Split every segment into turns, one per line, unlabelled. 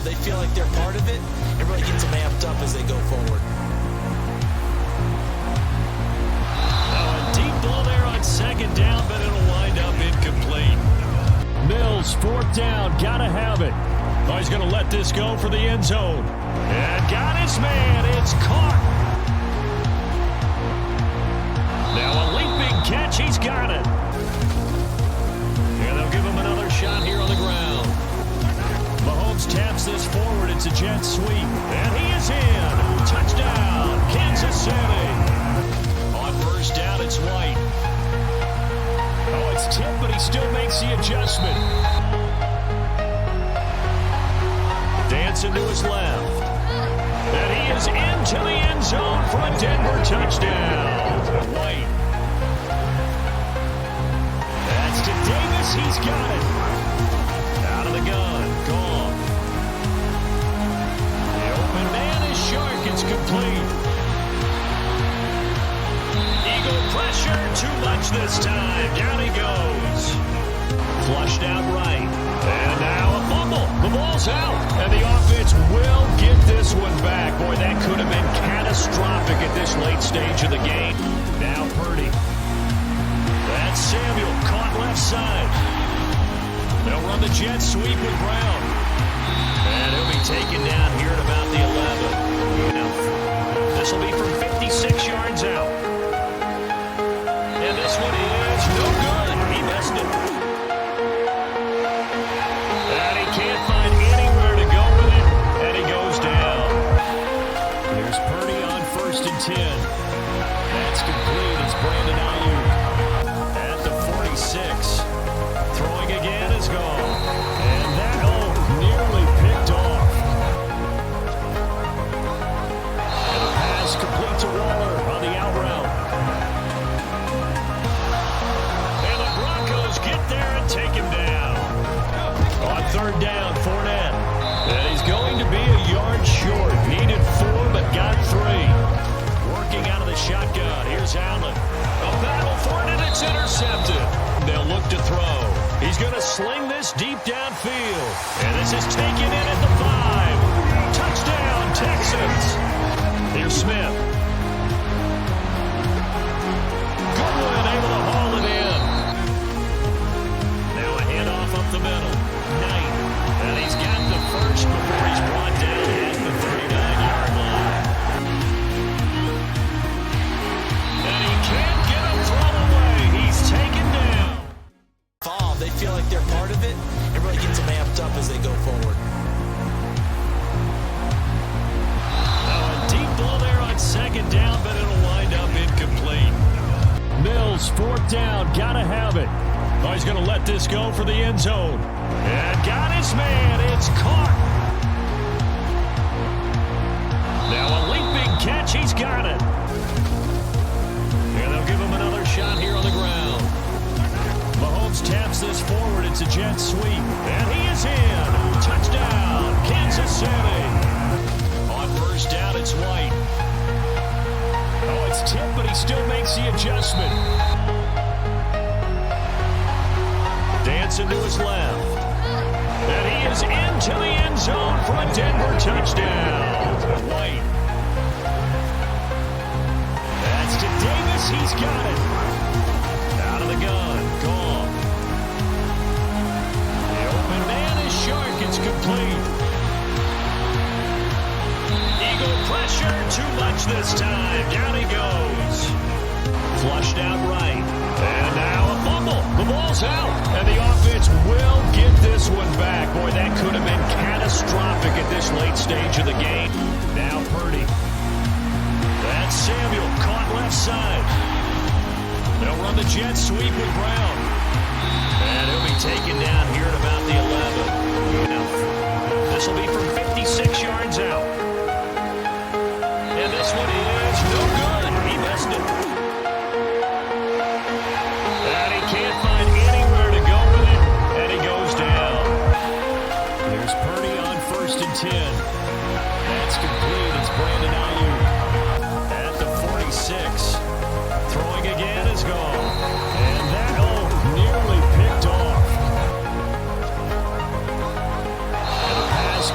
They feel like they're part of it. It really gets them amped up as they go forward.
A deep ball there on second down, but it'll wind up incomplete. Mills, fourth down, gotta have it. Oh, he's going to let this go for the end zone. And got his man. It's caught. Now a leaping catch. He's got it. And they'll give him another shot here on the ground. Mahomes taps this forward. It's a jet sweep. And he is in. Touchdown, Kansas City. On first down, it's White. Oh, it's tipped, but he still makes the adjustment. Dancing to his left. And he is into the end zone for a Denver touchdown. White. That's to Davis. He's got it. Out of the gun. Gone. The open man is Shark. It's complete. Eagle pressure. Too much this time. Down he goes. Flushed out right. And now a fumble. The ball's out. And the offense will get this one back. Boy, that could have been catastrophic at this late stage of the game. Now Purdy. That's Samuel. Caught left side. They'll run the jet sweep with Brown. And he'll be taken down here at about the 11. This will be from 56 yards out. And this one is no good. He missed it. And he can't find anywhere to go with it. And he goes down. Here's Purdy on 1st and 10. That's complete. It's Brandon Ayuk at the 46. Throwing again is gone. And that, nearly picked off. And the pass complete to Waller on the out route. And the Broncos get there and take him down. On 3rd down, Fournette. And he's going to be a yard short. Needed 4, but got 3. Working out of the shotgun. Here's Allen. A battle for it, and it's intercepted. They'll look to throw. He's going to sling this deep downfield. And this is taken in at the 5. Touchdown, Texans. Here's Smith. Goodwin able to haul it in. Now a handoff up the middle. Knight. And he's got the first before he's brought down at the 39-yard line. And he can't get a throw away. He's taken down.
They feel like they're part of it. It really gets them amped up as they go forward.
Now a deep ball there on second down, but it'll wind up incomplete. Mills, 4th down, gotta have it. Oh, he's going to let this go for the end zone. And got his man. It's caught. Now a leaping catch. He's got it. And they'll give him another shot here on the ground. Mahomes taps this forward. It's a jet sweep. And he is in. Touchdown, Kansas City. On 1st down, it's White. Oh, it's tipped, but he still makes the adjustment. Dancing to his left. And he is into the end zone for a Denver touchdown. White. That's to Davis. He's got it. Out of the gun. Gone. The open man is Shark. It's complete. Eagle pressure. Too much this time. Down he goes. Flushed out right. And now a fumble. The ball's out. And the offense will get this one back. Boy, that could have been catastrophic at this late stage of the game. Now Purdy. That's Samuel. Caught left side. They'll run the jet sweep with Brown. And he'll be taken down here at about the 11. This will be from 56 yards out. And this one is no good. He missed it. And he can't find anywhere to go with it. And he goes down. Here's Purdy on 1st and 10. That's complete. It's Brandon Ayuk at the 46. Throwing again is gone. And that, nearly picked off. And a pass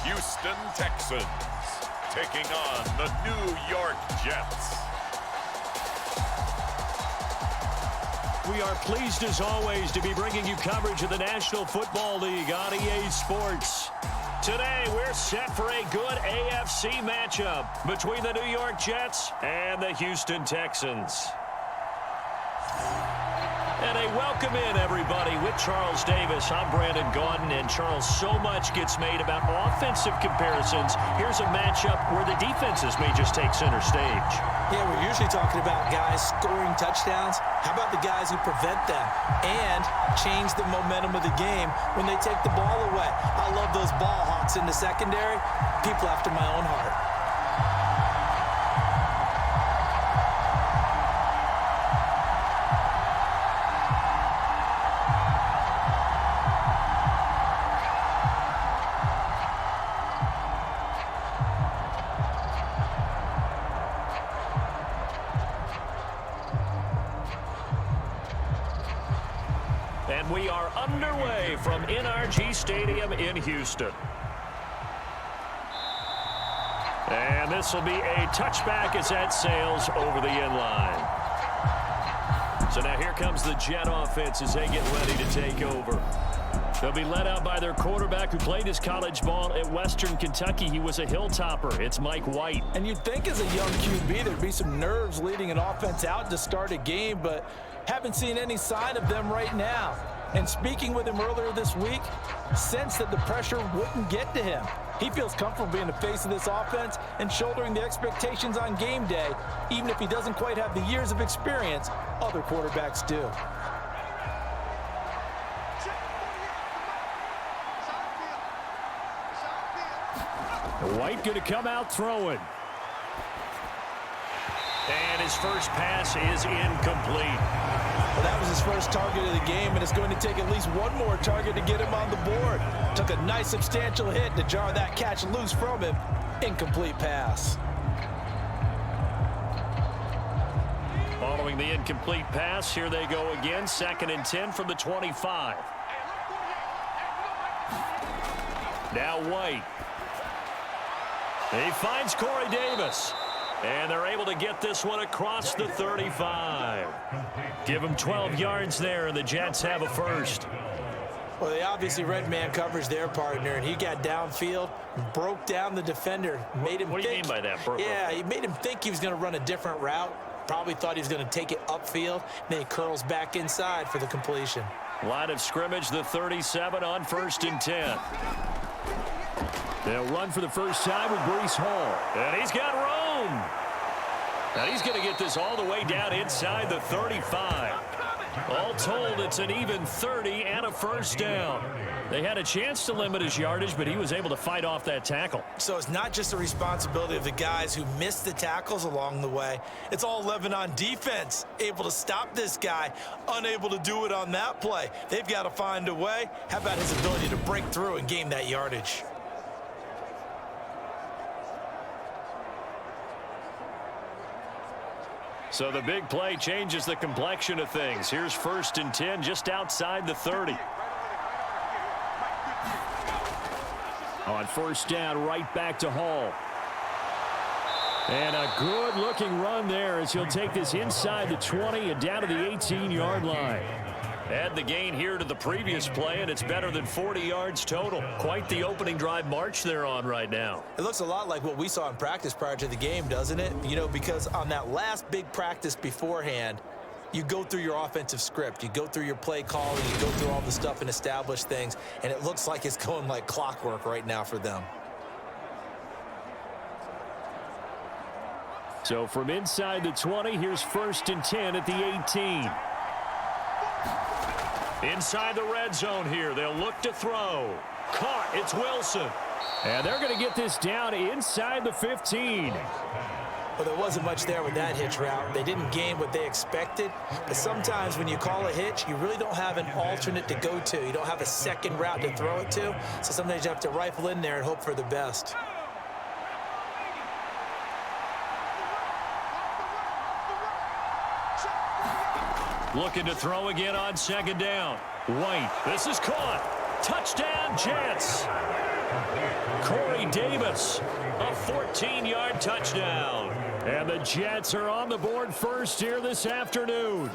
Houston Texans taking on the New York Jets.
We are pleased as always to be bringing you coverage of the National Football League on EA Sports. Today we're set for a good AFC matchup between the New York Jets and the Houston Texans. And a welcome in, everybody, with Charles Davis. I'm Brandon Gaudin, and Charles, so much gets made about offensive comparisons. Here's a matchup where the defenses may just take center stage.
Yeah, we're usually talking about guys scoring touchdowns. How about the guys who prevent them and change the momentum of the game when they take the ball away? I love those ball hawks in the secondary. People after my own heart.
And we are underway from NRG Stadium in Houston. And this will be a touchback as that sails over the end line. So now here comes the Jet offense as they get ready to take over. They'll be led out by their quarterback who played his college ball at Western Kentucky. He was a hilltopper. It's Mike White.
And you'd think as a young QB there'd be some nerves leading an offense out to start a game, but haven't seen any sign of them right now. And speaking with him earlier this week, sensed that the pressure wouldn't get to him. He feels comfortable being the face of this offense and shouldering the expectations on game day, even if he doesn't quite have the years of experience other quarterbacks do.
White going to come out throwing. And his first pass is incomplete.
Well, that was his first target of the game, and it's going to take at least one more target to get him on the board. Took a nice substantial hit to jar that catch loose from him. Incomplete pass.
Following the incomplete pass, here they go again. 2nd and 10 from the 25. Now White. He finds Corey Davis. And they're able to get this one across the 35. Give him 12 yards there, and the Jets have a first.
Well, they obviously red man coverage their partner, and he got downfield, broke down the defender, made him
What do you mean by that, bro?
Yeah, he made him think he was going to run a different route. Probably thought he was going to take it upfield. Then he curls back inside for the completion.
Line of scrimmage, the 37 on 1st and 10. They'll run for the first time with Breece Hall. And he's got room. And he's going to get this all the way down inside the 35. All told, it's an even 30 and a first down. They had a chance to limit his yardage, but he was able to fight off that tackle.
So it's not just the responsibility of the guys who missed the tackles along the way. It's all 11 on defense, able to stop this guy, unable to do it on that play. They've got to find a way. How about his ability to break through and gain that yardage?
So the big play changes the complexion of things. Here's 1st and 10 just outside the 30. On 1st down, right back to Hall. And a good-looking run there as he'll take this inside the 20 and down to the 18-yard line. Add the gain here to the previous play, and it's better than 40 yards total. Quite the opening drive march they're on right now.
It looks a lot like what we saw in practice prior to the game, doesn't it? You know, because on that last big practice beforehand, you go through your offensive script. You go through your play calling. You go through all the stuff and establish things, and it looks like it's going like clockwork right now for them.
So from inside the 20, here's 1st and 10 at the 18. Inside the red zone here, they'll look to throw. Caught, it's Wilson. And they're going to get this down inside the 15.
Well, there wasn't much there with that hitch route. They didn't gain what they expected. But sometimes when you call a hitch, you really don't have an alternate to go to. You don't have a second route to throw it to. So sometimes you have to rifle in there and hope for the best.
Looking to throw again on 2nd down. White, this is caught. Touchdown, Jets. Corey Davis, a 14-yard touchdown. And the Jets are on the board first here this afternoon.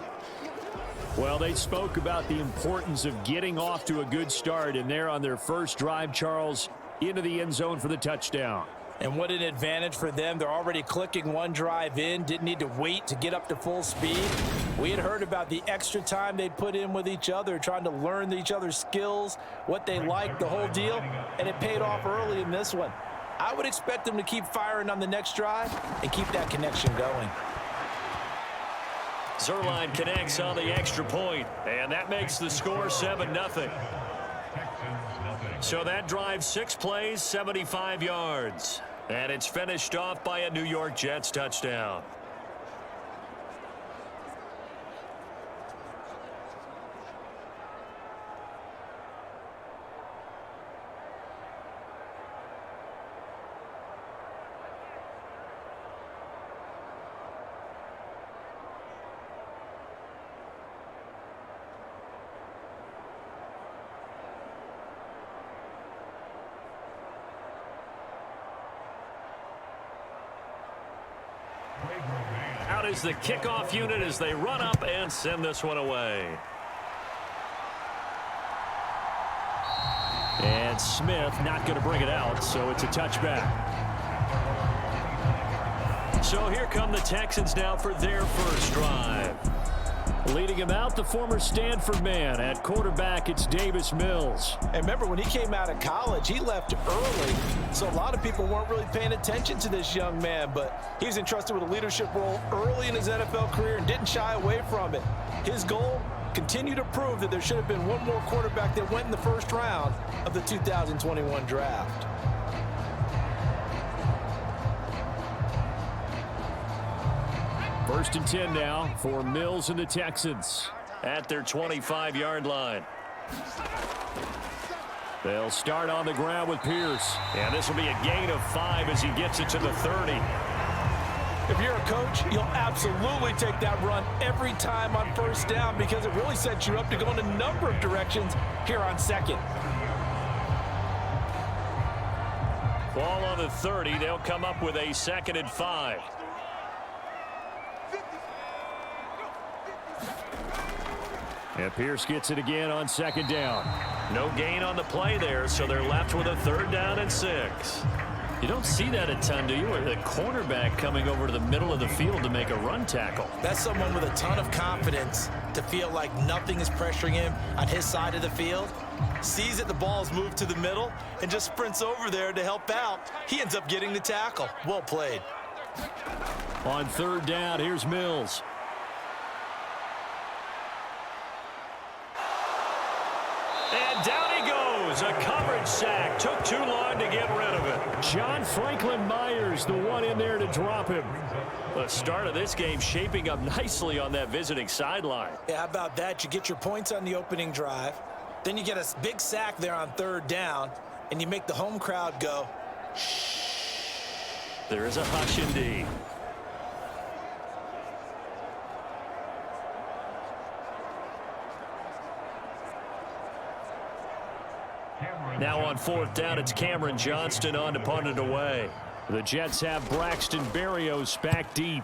Well, they spoke about the importance of getting off to a good start, and they're on their first drive, Charles, into the end zone for the touchdown.
And what an advantage for them. They're already clicking one drive in, didn't need to wait to get up to full speed. We had heard about the extra time they'd put in with each other, trying to learn each other's skills, what they liked, the whole deal, and it paid off early in this one. I would expect them to keep firing on the next drive and keep that connection going.
Zerline connects on the extra point, and that makes the score 7-0. So that drive, 6 plays, 75 yards. And it's finished off by a New York Jets touchdown. Out is the kickoff unit as they run up and send this one away. And Smith not going to bring it out, so it's a touchback. So here come the Texans now for their first drive. Leading him out, the former Stanford man. At quarterback, it's Davis Mills.
And remember, when he came out of college, he left early, so a lot of people weren't really paying attention to this young man, but he was entrusted with a leadership role early in his NFL career and didn't shy away from it. His goal, continue to prove that there should have been one more quarterback that went in the first round of the 2021 draft.
First and 10 now for Mills and the Texans at their 25-yard line. They'll start on the ground with Pierce. And this will be a gain of 5 as he gets it to the 30.
If you're a coach, you'll absolutely take that run every time on first down because it really sets you up to go in a number of directions here on second.
Ball on the 30. They'll come up with a 2nd and 5. And Pierce gets it again on 2nd down. No gain on the play there, so they're left with a 3rd down and 6. You don't see that a ton, do you? Or the cornerback coming over to the middle of the field to make a run tackle.
That's someone with a ton of confidence to feel like nothing is pressuring him on his side of the field. Sees that the ball's moved to the middle and just sprints over there to help out. He ends up getting the tackle. Well played.
On 3rd down, here's Mills. And down he goes. A coverage sack. Took too long to get rid of it. John Franklin Myers, the one in there to drop him. The start of this game shaping up nicely on that visiting sideline.
Yeah, how about that? You get your points on the opening drive. Then you get a big sack there on 3rd down. And you make the home crowd go, shh.
There is a hush indeed. Now on 4th down, it's Cameron Johnston on to punt it away. The Jets have Braxton Berrios back deep.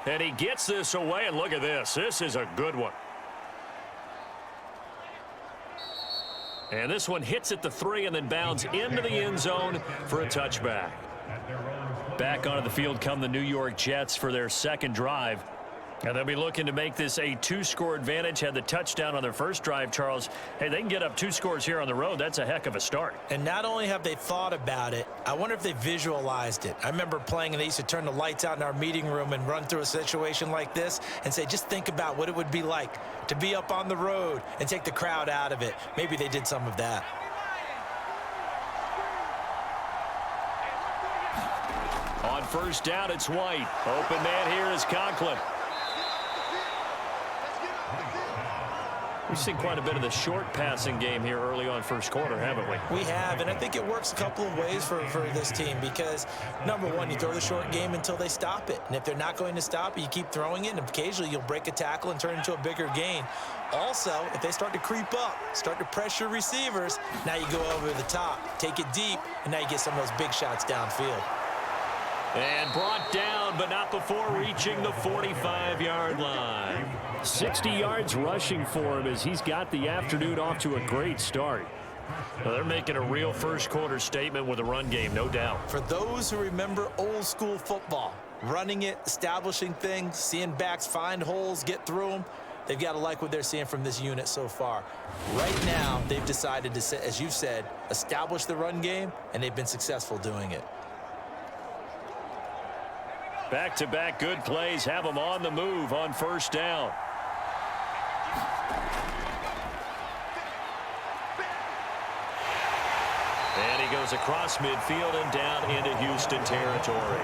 And he gets this away, and look at this. This is a good one. And this one hits at the 3 and then bounds into the end zone for a touchback. Back onto the field come the New York Jets for their 2nd drive. And they'll be looking to make this a 2-score advantage. Had the touchdown on their first drive, Charles. Hey, they can get up 2 scores here on the road. That's a heck of a start.
And not only have they thought about it, I wonder if they visualized it. I remember playing and they used to turn the lights out in our meeting room and run through a situation like this and say, just think about what it would be like to be up on the road and take the crowd out of it. Maybe they did some of that.
On 1st down, it's White. Open man here is Conklin. We've seen quite a bit of the short passing game here early on first quarter, haven't we?
We have, and I think it works a couple of ways for this team because, number one, you throw the short game until they stop it. And if they're not going to stop it, you keep throwing it, and occasionally you'll break a tackle and turn it into a bigger gain. Also, if they start to creep up, start to pressure receivers, now you go over the top, take it deep, and now you get some of those big shots downfield.
And brought down, but not before reaching the 45-yard line. 60 yards rushing for him as he's got the afternoon off to a great start. Well, they're making a real first-quarter statement with a run game, no doubt.
For those who remember old-school football, running it, establishing things, seeing backs find holes, get through them, they've got to like what they're seeing from this unit so far. Right now, they've decided to, as you've said, establish the run game, and they've been successful doing it.
Back-to-back good plays have them on the move on first down. And he goes across midfield and down into Houston territory.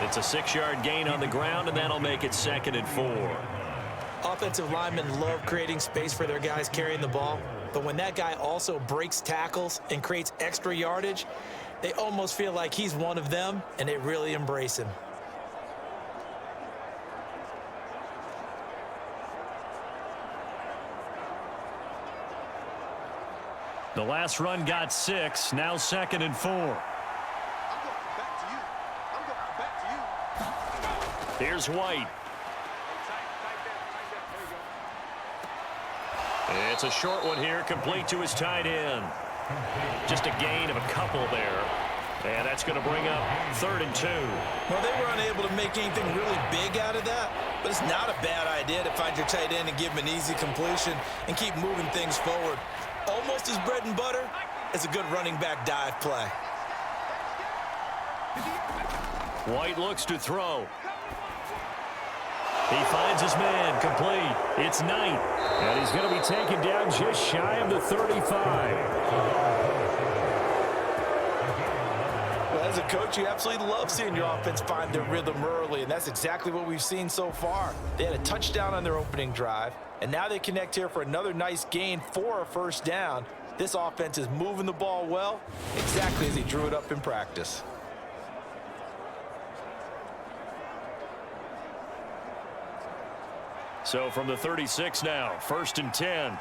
It's a 6-yard gain on the ground, and that'll make it 2nd and 4.
Offensive linemen love creating space for their guys carrying the ball, but when that guy also breaks tackles and creates extra yardage, they almost feel like he's one of them, and they really embrace him.
The last run got 6, now 2nd and 4. Here's White. It's a short one here, complete to his tight end. Just a gain of a couple there. And that's going to bring up 3rd and 2.
Well, they were unable to make anything really big out of that, but it's not a bad idea to find your tight end and give him an easy completion and keep moving things forward. Almost as bread and butter as a good running back dive play.
White looks to throw. He finds his man, complete. It's Knight, and he's going to be taken down just shy of the 35.
Well, as a coach, you absolutely love seeing your offense find their rhythm early, and that's exactly what we've seen so far. They had a touchdown on their opening drive, and now they connect here for another nice gain for a first down. This offense is moving the ball well, exactly as he drew it up in practice.
So from the 36 now, 1st and 10.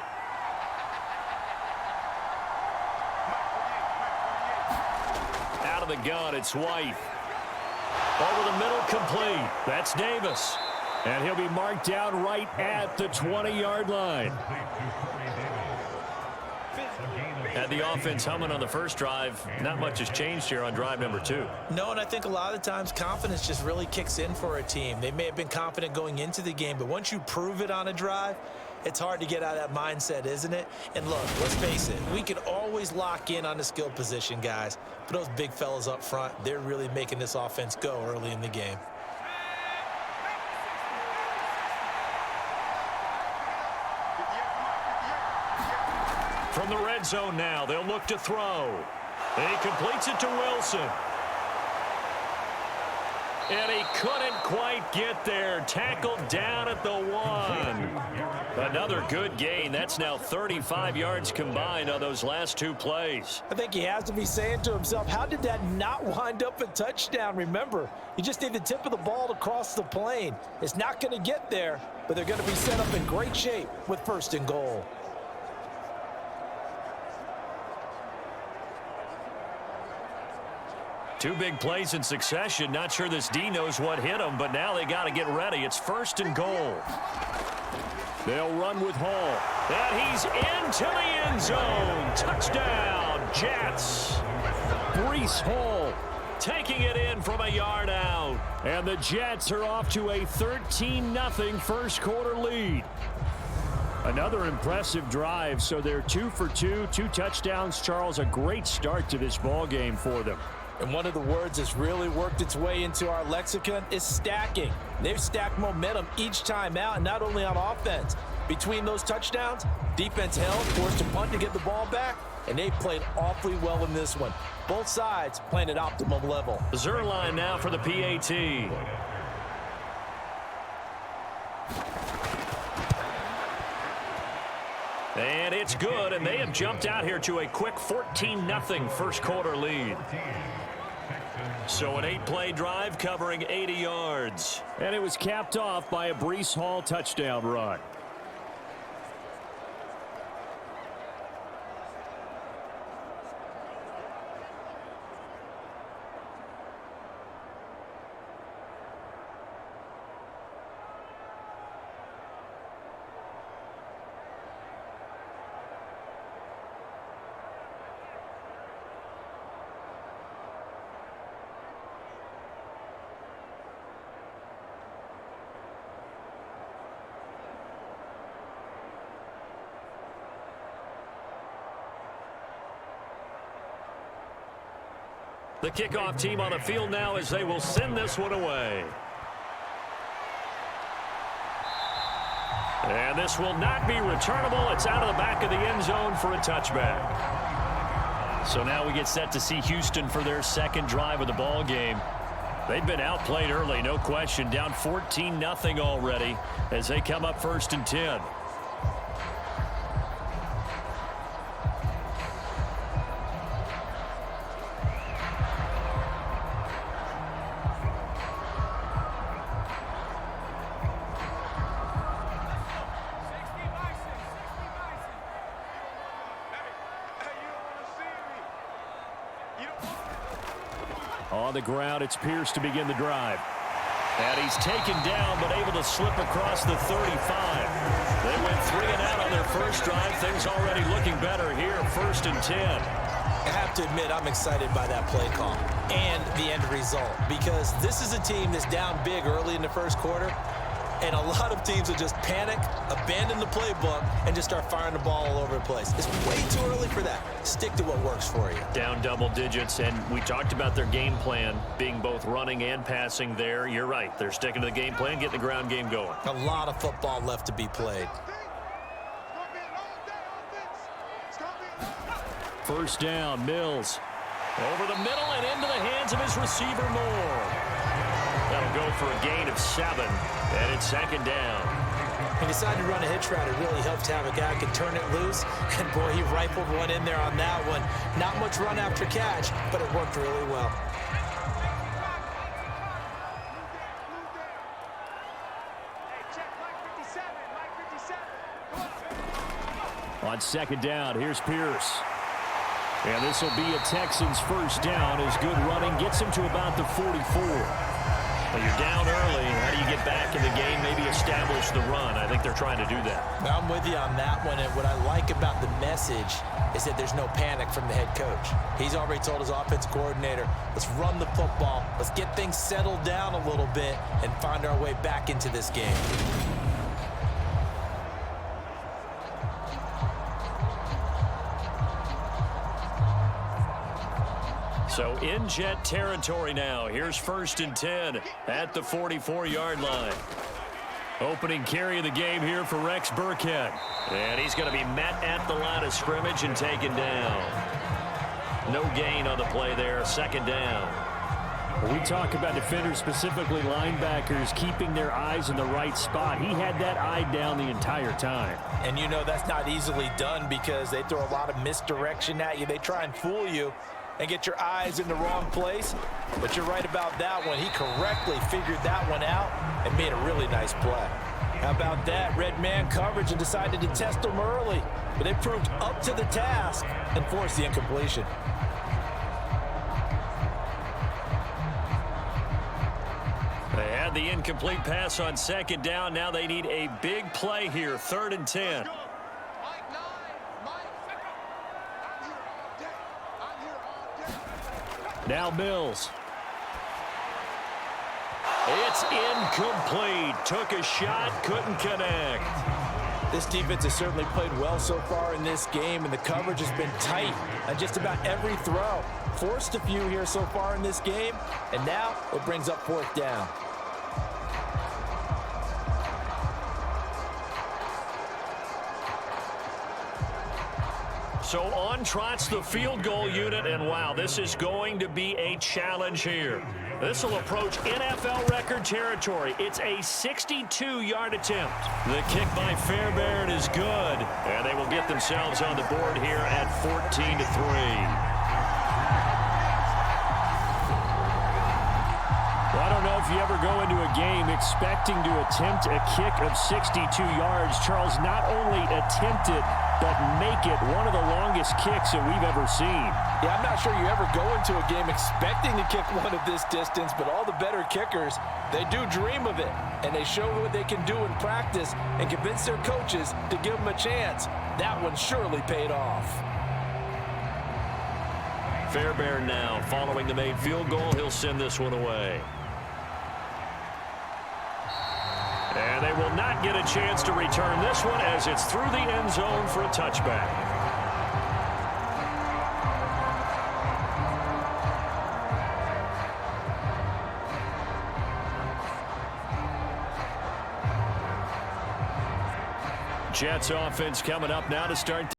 Out of the gun, it's White. Over the middle, complete. That's Davis. And he'll be marked down right at the 20-yard line. Had the offense humming on the first drive. Not much has changed here on drive number 2.
No, and I think a lot of the times confidence just really kicks in for a team. They may have been confident going into the game, but once you prove it on a drive, it's hard to get out of that mindset, isn't it? And look, let's face it, we can always lock in on the skill position, guys. But those big fellas up front, they're really making this offense go early in the game.
From the red zone now, they'll look to throw. And he completes it to Wilson. And he couldn't quite get there. Tackled down at the 1. Another good gain. That's now 35 yards combined on those last 2 plays.
I think he has to be saying to himself, how did that not wind up a touchdown? Remember, you just need the tip of the ball to cross the plane. It's not going to get there, but they're going to be set up in great shape with 1st and goal.
Two big plays in succession. Not sure this D knows what hit him, but now they got to get ready. It's 1st and goal. They'll run with Hall. And he's into the end zone. Touchdown, Jets. Breece Hall taking it in from a yard out. And the Jets are off to a 13-0 first quarter lead. Another impressive drive, so they're 2 for 2, 2 touchdowns. Charles, a great start to this ball game for them.
And one of the words that's really worked its way into our lexicon is stacking. They've stacked momentum each time out, and not only on offense. Between those touchdowns, defense held, forced to punt to get the ball back, and they played awfully well in this one. Both sides playing at optimum level.
Zerline now for the PAT. And it's good, and they have jumped out here to a quick 14-0 first quarter lead. So an 8-play drive covering 80 yards. And it was capped off by a Breece Hall touchdown run. The kickoff team on the field now as they will send this one away. And this will not be returnable. It's out of the back of the end zone for a touchback. So now we get set to see Houston for their second drive of the ball game. They've been outplayed early, no question. Down 14-0 already as they come up 1st and 10. On the ground, it's Pierce to begin the drive. And he's taken down, but able to slip across the 35. They went 3 and out on their first drive. Things already looking better here, 1st and 10.
I have to admit, I'm excited by that play call and the end result, because this is a team that's down big early in the first quarter, and a lot of teams will just panic, abandon the playbook, and just start firing the ball all over the place. It's way too early for that. Stick to what works for you.
Down double digits, and we talked about their game plan being both running and passing there. You're right. They're sticking to the game plan, getting the ground game going.
A lot of football left to be played.
First down, Mills. Over the middle and into the hands of his receiver, Moore. That'll go for a gain of 7, and it's 2nd down.
He decided to run a hitch route. It really helped to have a guy who could turn it loose. And, boy, he rifled one in there on that one. Not much run after catch, but it worked really well.
On 2nd down, here's Pierce. And this will be a Texans first down as good running gets him to about the 44. Well, you're down early. How do you get back in the game, maybe establish the run? I think they're trying to do that.
I'm with you on that one. And what I like about the message is that there's no panic from the head coach. He's already told his offense coordinator, let's run the football. Let's get things settled down a little bit and find our way back into this game.
So in Jet territory now. Here's 1st and 10 at the 44-yard line. Opening carry of the game here for Rex Burkhead. And he's going to be met at the line of scrimmage and taken down. No gain on the play there. 2nd down. We talk about defenders, specifically linebackers, keeping their eyes in the right spot. He had that eye down the entire time.
And you know that's not easily done because they throw a lot of misdirection at you. They try and fool you and get your eyes in the wrong place. But you're right about that one. He correctly figured that one out and made a really nice play. How about that? Red man coverage and decided to test them early. But they proved up to the task and forced the incompletion.
They had the incomplete pass on 2nd down. Now they need a big play here. 3rd and 10. Now Mills. It's incomplete. Took a shot, couldn't connect.
This defense has certainly played well so far in this game, and the coverage has been tight on just about every throw. Forced a few here so far in this game, and now it brings up 4th down.
So on trots the field goal unit, and wow, this is going to be a challenge here. This will approach NFL record territory. It's a 62-yard attempt. The kick by Fairbairn is good, and they will get themselves on the board here at 14-3. Well, I don't know if you ever go into a game expecting to attempt a kick of 62 yards. Charles, not only attempt it, but make it one of the longest kicks that we've ever seen.
Yeah, I'm not sure you ever go into a game expecting to kick one of this distance, but all the better kickers, they do dream of it, and they show what they can do in practice and convince their coaches to give them a chance. That one surely paid off.
Fairbairn now following the made field goal. He'll send this one away. And they will not get a chance to return this one as it's through the end zone for a touchback. Jets offense coming up now to start.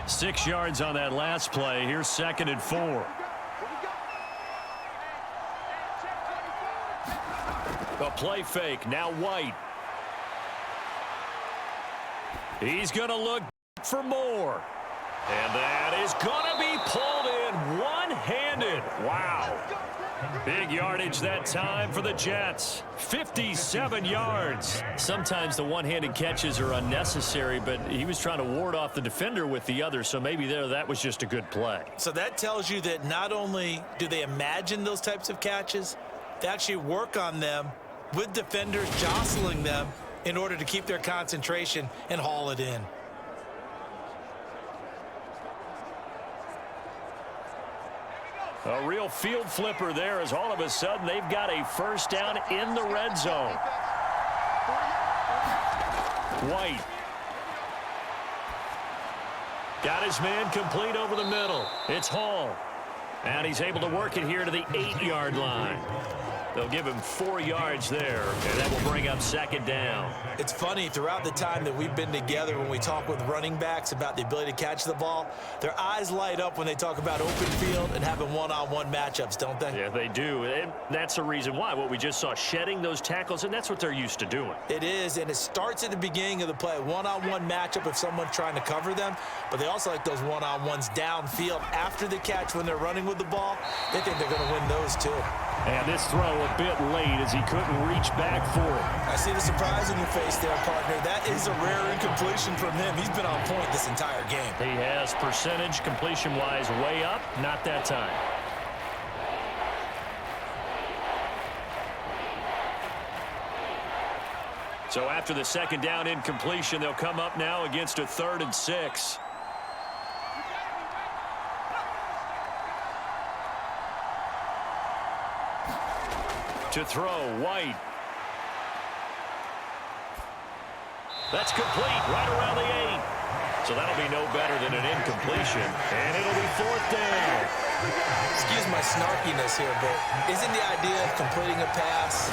Six yards on that last play. Here's 2nd and 4. A play fake. Now White. He's going to look for more. And that is going to be pulled in one-handed. Wow. Big yardage that time for the Jets. 57 yards. Sometimes the one-handed catches are unnecessary, but he was trying to ward off the defender with the other, so maybe that was just a good play.
So that tells you that not only do they imagine those types of catches, they actually work on them with defenders jostling them in order to keep their concentration and haul it in.
A real field flipper there as all of a sudden they've got a first down in the red zone. White. Got his man complete over the middle. It's Hall. And he's able to work it here to the 8-yard line. They'll give him 4 yards there, and that will bring up 2nd down.
It's funny, throughout the time that we've been together, when we talk with running backs about the ability to catch the ball, their eyes light up when they talk about open field and having one-on-one matchups, don't they?
Yeah, they do. And that's the reason why. What we just saw, shedding those tackles, and that's what they're used to doing.
It is, and it starts at the beginning of the play. One-on-one matchup if someone's trying to cover them, but they also like those one-on-ones downfield after the catch when they're running with the ball. They think they're going to win those too.
And this throw a bit late as he couldn't reach back for it.
I see the surprise in your face there, partner. That is a rare incompletion from him. He's been on point this entire game.
He has percentage completion-wise way up. Not that time. So after the 2nd down incompletion, they'll come up now against a 3rd and 6. To throw, White. That's complete right around the 8. So that'll be no better than an incompletion. And it'll be 4th down.
Excuse my snarkiness here, but isn't the idea of completing a pass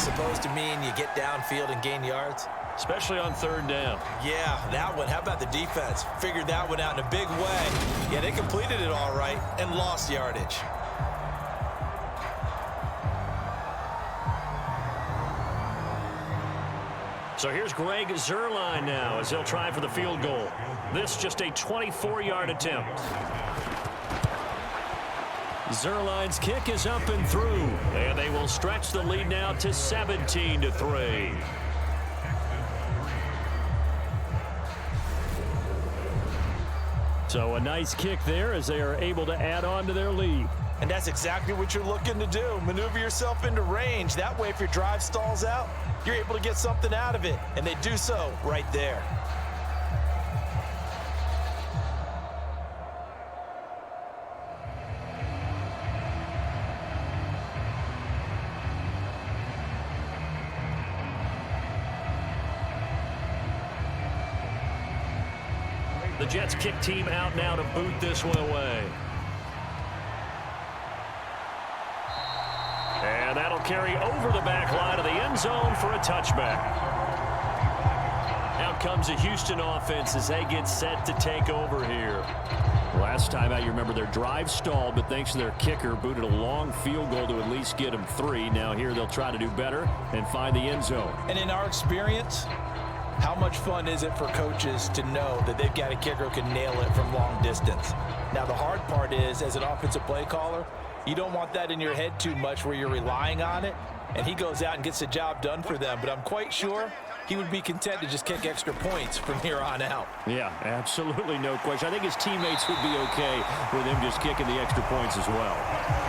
supposed to mean you get downfield and gain yards?
Especially on 3rd down.
Yeah, that one. How about the defense? Figured that one out in a big way. Yeah, they completed it all right and lost yardage.
So here's Greg Zuerlein now as he'll try for the field goal. This just a 24-yard attempt. Zuerlein's kick is up and through, and they will stretch the lead now to 17-3. So a nice kick there as they are able to add on to their lead.
And that's exactly what you're looking to do. Maneuver yourself into range. That way, if your drive stalls out, you're able to get something out of it. And they do so right there.
The Jets kick team out now to boot this one away. And that'll carry over the back line of the end zone for a touchback. Out comes the Houston offense as they get set to take over here. Last time out, you remember their drive stalled, but thanks to their kicker, booted a long field goal to at least get them 3. Now here they'll try to do better and find the end zone.
And in our experience, how much fun is it for coaches to know that they've got a kicker who can nail it from long distance? Now, the hard part is, as an offensive play caller, you don't want that in your head too much where you're relying on it, and he goes out and gets the job done for them. But I'm quite sure he would be content to just kick extra points from here on out.
Yeah, absolutely no question. I think his teammates would be okay with him just kicking the extra points as well.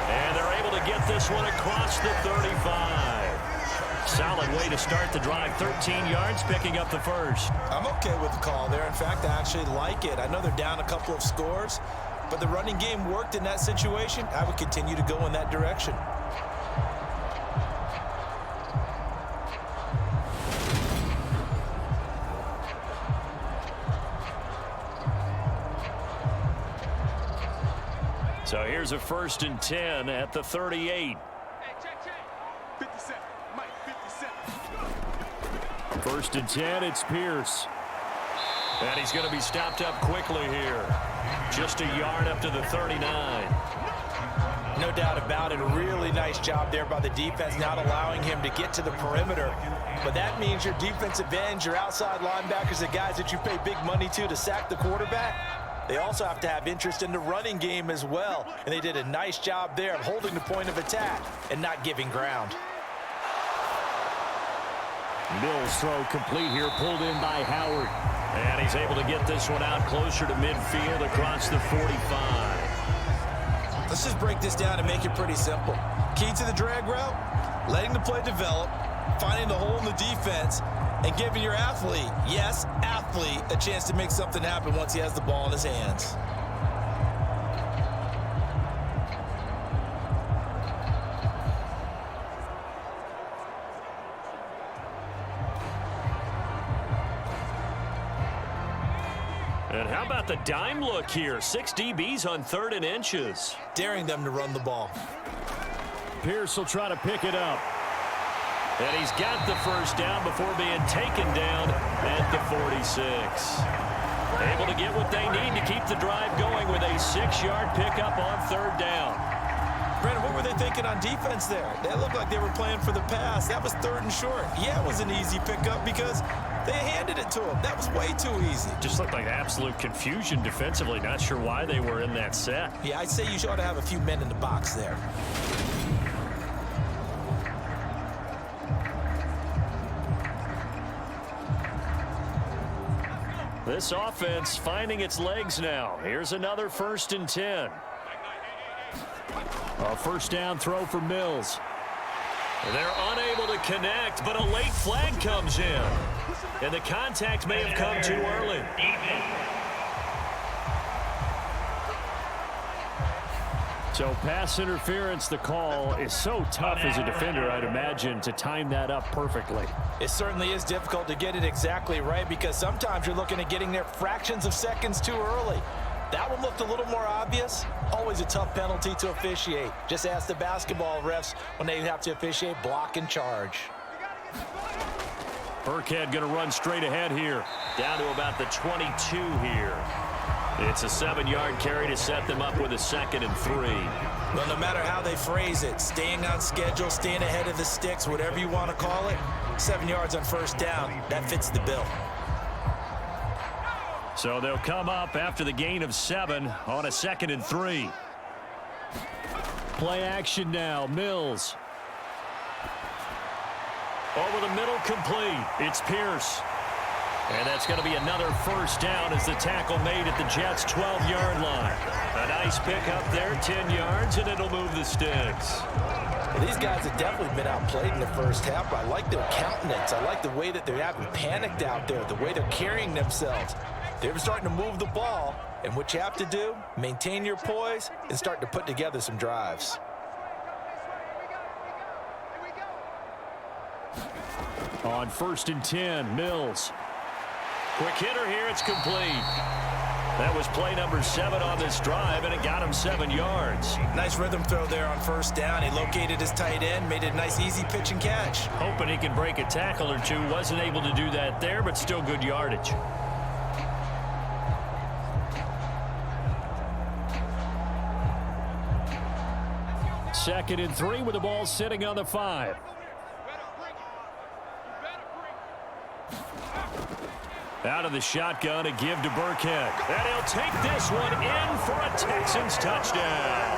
And they're able to get this one across the 35. Solid way to start the drive. 13 yards, picking up the first.
I'm okay with the call there. In fact, I actually like it. I know they're down a couple of scores, but the running game worked in that situation. I would continue to go in that direction.
So here's a 1st and 10 at the 38. 1st and 10, it's Pierce. And he's going to be stopped up quickly here. Just a yard up to the 39.
No doubt about it. A really nice job there by the defense, not allowing him to get to the perimeter. But that means your defensive ends, your outside linebackers, the guys that you pay big money to sack the quarterback, they also have to have interest in the running game as well. And they did a nice job there of holding the point of attack and not giving ground.
Mills throw complete here, pulled in by Howard. And he's able to get this one out closer to midfield across the 45.
Let's just break this down and make it pretty simple. Key to the drag route, letting the play develop, finding the hole in the defense, and giving your athlete, yes, athlete, a chance to make something happen once he has the ball in his hands.
And how about the dime look here? 6 DBs on 3rd and inches.
Daring them to run the ball.
Pierce will try to pick it up. And he's got the first down before being taken down at the 46. Able to get what they need to keep the drive going with a 6-yard pickup on 3rd down.
Brandon, what were they thinking on defense there? They looked like they were playing for the pass. That was 3rd and short. Yeah, it was an easy pickup because they handed it to him. That was way too easy.
Just looked like absolute confusion defensively. Not sure why they were in that set.
Yeah, I'd say you ought to have a few men in the box there.
This offense finding its legs now. Here's another 1st and 10. A 1st down throw for Mills. They're unable to connect, but a late flag comes in. And the contact may have come too early. So pass interference, the call is so tough as a defender, I'd imagine, to time that up perfectly.
It certainly is difficult to get it exactly right because sometimes you're looking at getting there fractions of seconds too early. That one looked a little more obvious. Always a tough penalty to officiate. Just ask the basketball refs when they have to officiate block and charge.
Burkhead going to run straight ahead here. Down to about the 22 here. It's a 7-yard carry to set them up with a 2nd and 3.
Well, no matter how they phrase it, staying on schedule, staying ahead of the sticks, whatever you want to call it, 7 yards on 1st down, that fits the bill.
So they'll come up after the gain of 7 on a 2nd and 3. Play action now, Mills. Over the middle, complete. It's Pierce. And that's going to be another first down as the tackle made at the Jets' 12-yard line. A nice pickup there, 10 yards, and it'll move the sticks.
Well, these guys have definitely been outplayed in the first half, but I like their countenance. I like the way that they haven't panicked out there, the way they're carrying themselves. They're starting to move the ball, and what you have to do, maintain your poise and start to put together some drives.
On 1st and 10, Mills. Quick hitter here, it's complete. That was play number 7 on this drive, and it got him 7 yards.
Nice rhythm throw there on first down. He located his tight end, made it a nice easy pitch and catch.
Hoping he can break a tackle or two. Wasn't able to do that there, but still good yardage. Second and 3 with the ball sitting on the 5. Out of the shotgun, a give to Burkhead. And he'll take this one in for a Texans touchdown.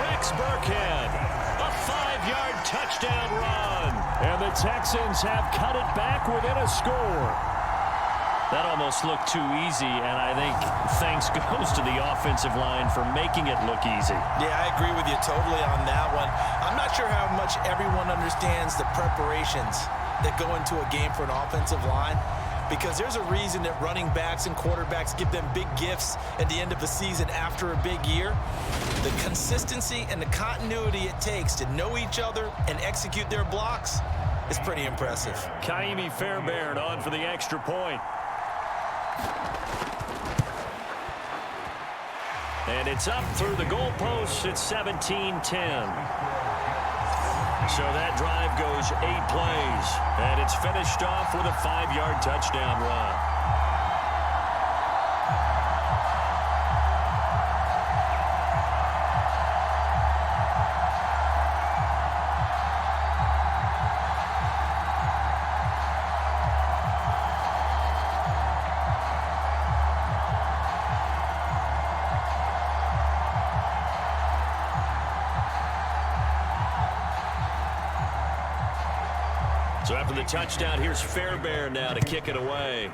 Rex Burkhead, a 5-yard touchdown run. And the Texans have cut it back within a score. That almost looked too easy, and I think thanks goes to the offensive line for making it look easy.
Yeah, I agree with you totally on that one. I'm not sure how much everyone understands the preparations that go into a game for an offensive line, because there's a reason that running backs and quarterbacks give them big gifts at the end of the season after a big year. The consistency and the continuity it takes to know each other and execute their blocks is pretty impressive.
Kaimi Fairbairn on for the extra point. And it's up through the goalposts. It's 17-10. So that drive goes 8 plays, and it's finished off with a 5-yard touchdown run. So after the touchdown, here's Fairbairn now to kick it away.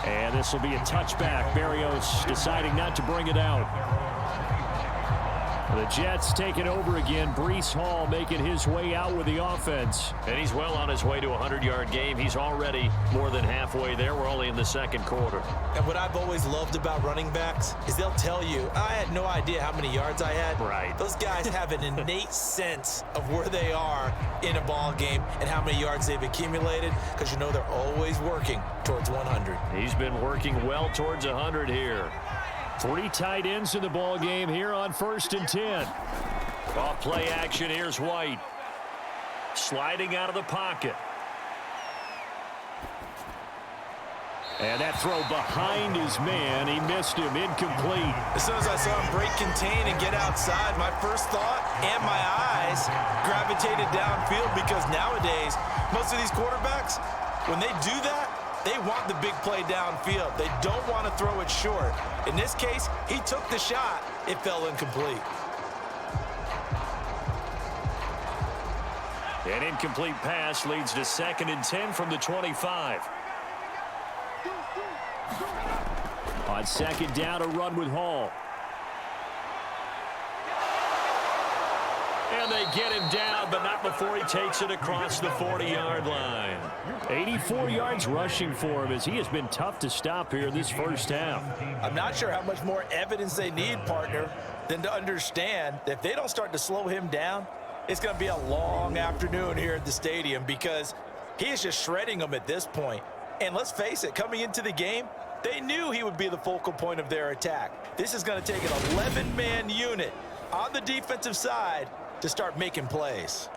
And this will be a touchback. Berrios deciding not to bring it out. The Jets taking over again. Breece Hall making his way out with the offense. And he's well on his way to a 100-yard game. He's already more than halfway there. We're only in the second quarter.
And what I've always loved about running backs is they'll tell you, I had no idea how many yards I had.
Right.
Those guys have an innate sense of where they are in a ball game and how many yards they've accumulated, because you know they're always working towards 100.
He's been working well towards 100 here. 3 tight ends in the ball game here on 1st and 10. Off play action, here's White. Sliding out of the pocket. And that throw behind his man. He missed him. Incomplete.
As soon as I saw him break contain and get outside, my first thought and my eyes gravitated downfield, because nowadays, most of these quarterbacks, when they do that, they want the big play downfield. They don't want to throw it short. In this case, he took the shot. It fell incomplete.
An incomplete pass leads to 2nd and 10 from the 25. On 2nd down, a run with Hall. And they get him down, but not before he takes it across the 40-yard line. 84 yards rushing for him, as he has been tough to stop here this first half.
I'm not sure how much more evidence they need, partner, than to understand that if they don't start to slow him down, it's going to be a long afternoon here at the stadium, because he is just shredding them at this point. And let's face it, coming into the game, they knew he would be the focal point of their attack. This is going to take an 11-man unit on the defensive side to start making plays.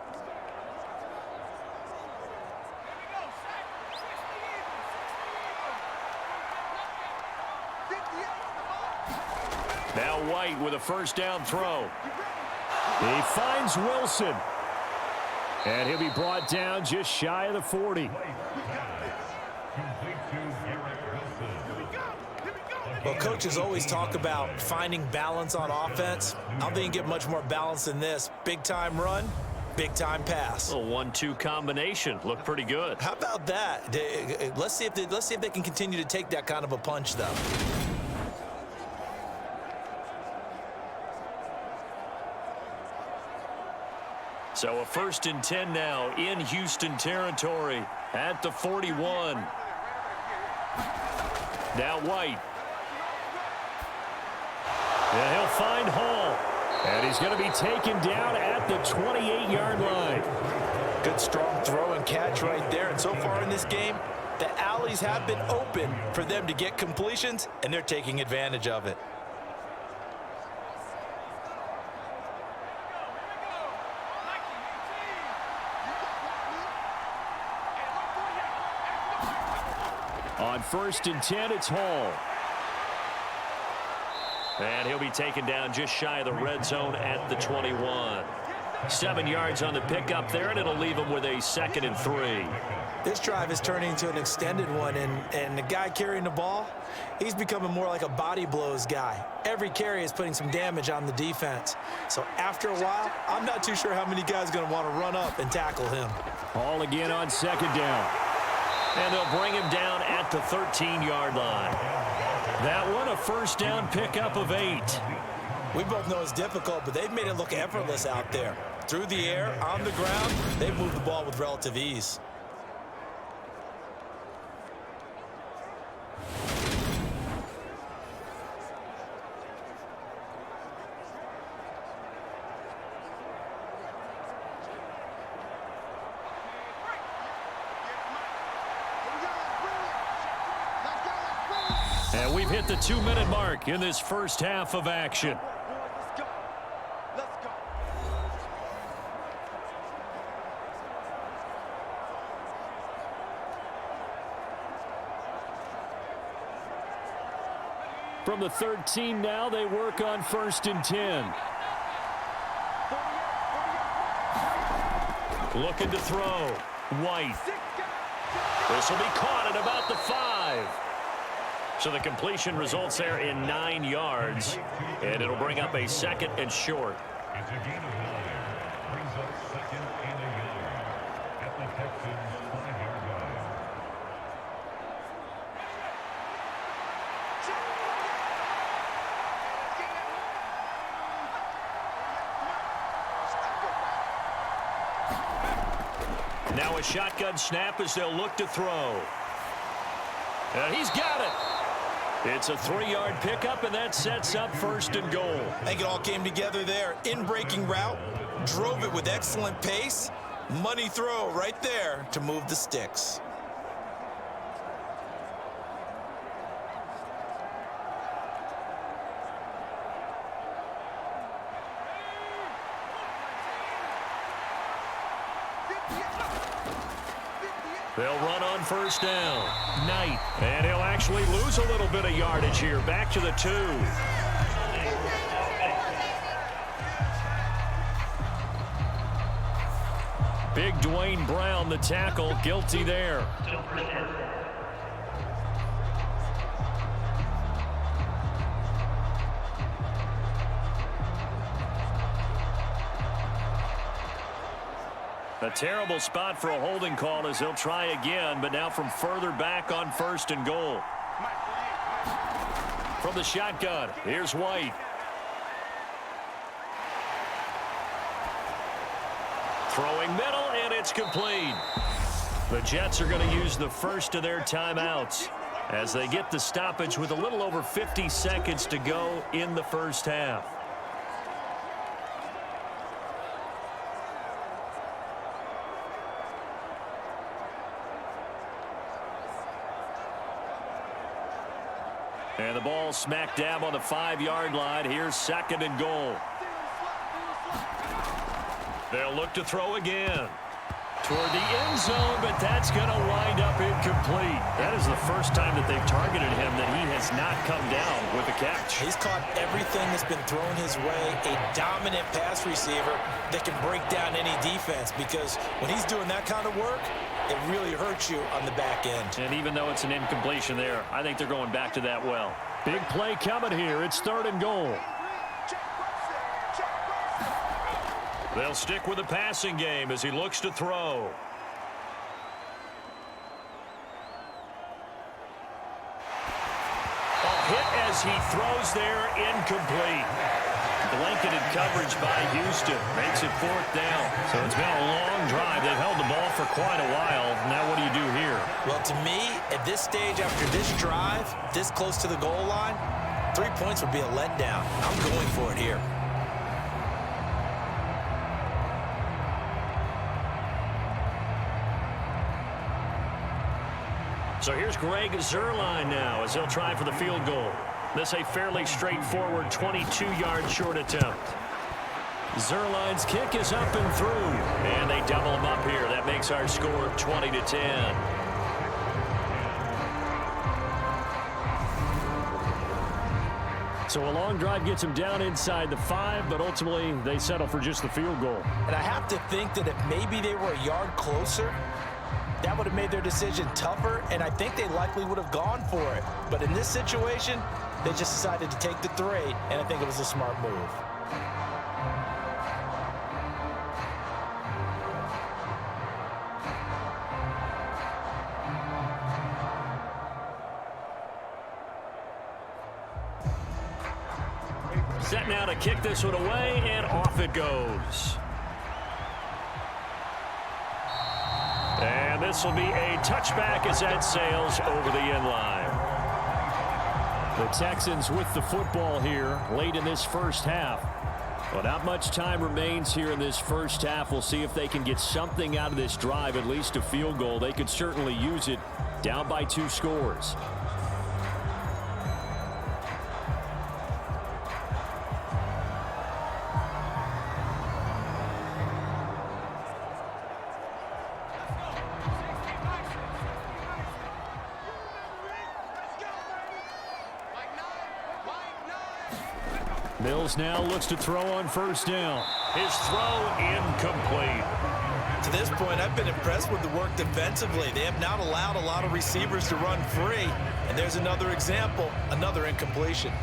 Now White with a first down throw. He finds Wilson. And he'll be brought down just shy of the 40.
Well, coaches always talk about finding balance on offense. I don't think you get much more balance than this. Big time run, Big-time pass.
A 1-2 combination. Looked pretty good.
How about that? Let's see if they can continue to take that kind of a punch, though.
So a 1st and 10 now in Houston territory at the 41. Now White. And he'll find Hall. And he's going to be taken down at the 28-yard line.
Good strong throw and catch right there. And so far in this game, the alleys have been open for them to get completions, and they're taking advantage of it.
On 1st and 10, it's Hall. And he'll be taken down just shy of the red zone at the 21. 7 yards on the pickup there, and it'll leave him with a 2nd and 3.
This drive is turning into an extended one, and the guy carrying the ball, he's becoming more like a body blows guy. Every carry is putting some damage on the defense. So after a while, I'm not too sure how many guys are going to want to run up and tackle him.
Hall again on 2nd down. And they'll bring him down at the 13-yard line. That one, a 1st down pickup of 8.
We both know it's difficult, but they've made it look effortless out there. Through the air, on the ground, they've moved the ball with relative ease.
And we've hit the 2-minute mark in this first half of action. From the 13 now, they work on 1st and 10. Looking to throw. White. This will be caught at about the 5. So the completion results there in 9 yards. And it'll bring up a 2nd and short.
Brings up 2nd and 1 at the Texans 5-yard line.
Now a shotgun snap as they'll look to throw. And he's got it. It's a 3-yard pickup, and that sets up 1st and goal.
I think it all came together there. In-breaking route, drove it with excellent pace. Money throw right there to move the sticks.
They'll run on 1st down. Knight. And he'll actually lose a little bit of yardage here. Back to the 2. Big Dwayne Brown, the tackle, guilty there. A terrible spot for a holding call as he'll try again, but now from further back on 1st and goal. From the shotgun, here's White. Throwing middle, and it's complete. The Jets are going to use the first of their timeouts as they get the stoppage with a little over 50 seconds to go in the first half. And the ball smack dab on the 5-yard line. Here's 2nd and goal. They'll look to throw again. Toward the end zone, but that's going to wind up incomplete. That is the first time that they've targeted him that he has not come down with a catch.
He's caught everything that's been thrown his way. A dominant pass receiver that can break down any defense, because when he's doing that kind of work, it really hurts you on the back end.
And even though it's an incompletion there, I think they're going back to that well. Big play coming here. It's 3rd and goal. They'll stick with the passing game as he looks to throw. A hit as he throws there, incomplete. Blanketed coverage by Houston. Makes it 4th down. So it's been a long drive. They've held the ball for quite a while. Now what do you do here?
Well, to me, at this stage after this drive, this close to the goal line, 3 points would be a letdown. I'm going for it here.
So here's Greg Zuerlein now as he'll try for the field goal. This a fairly straightforward 22-yard short attempt. Zuerlein's kick is up and through, and they double him up here. That makes our score 20-10. So a long drive gets him down inside the 5, but ultimately they settle for just the field goal.
And I have to think that if maybe they were a yard closer, that would have made their decision tougher, and I think they likely would have gone for it. But in this situation, they just decided to take the 3, and I think it was a smart move.
Set now to kick this one away, and off it goes. And this will be a touchback as that sails over the end line. The Texans with the football here late in this first half. Well, not much time remains here in this first half. We'll see if they can get something out of this drive, at least a field goal. They could certainly use it, down by 2 scores. Mills now looks to throw on first down. His throw incomplete.
To this point, I've been impressed with the work defensively. They have not allowed a lot of receivers to run free. And there's another example, another incompletion.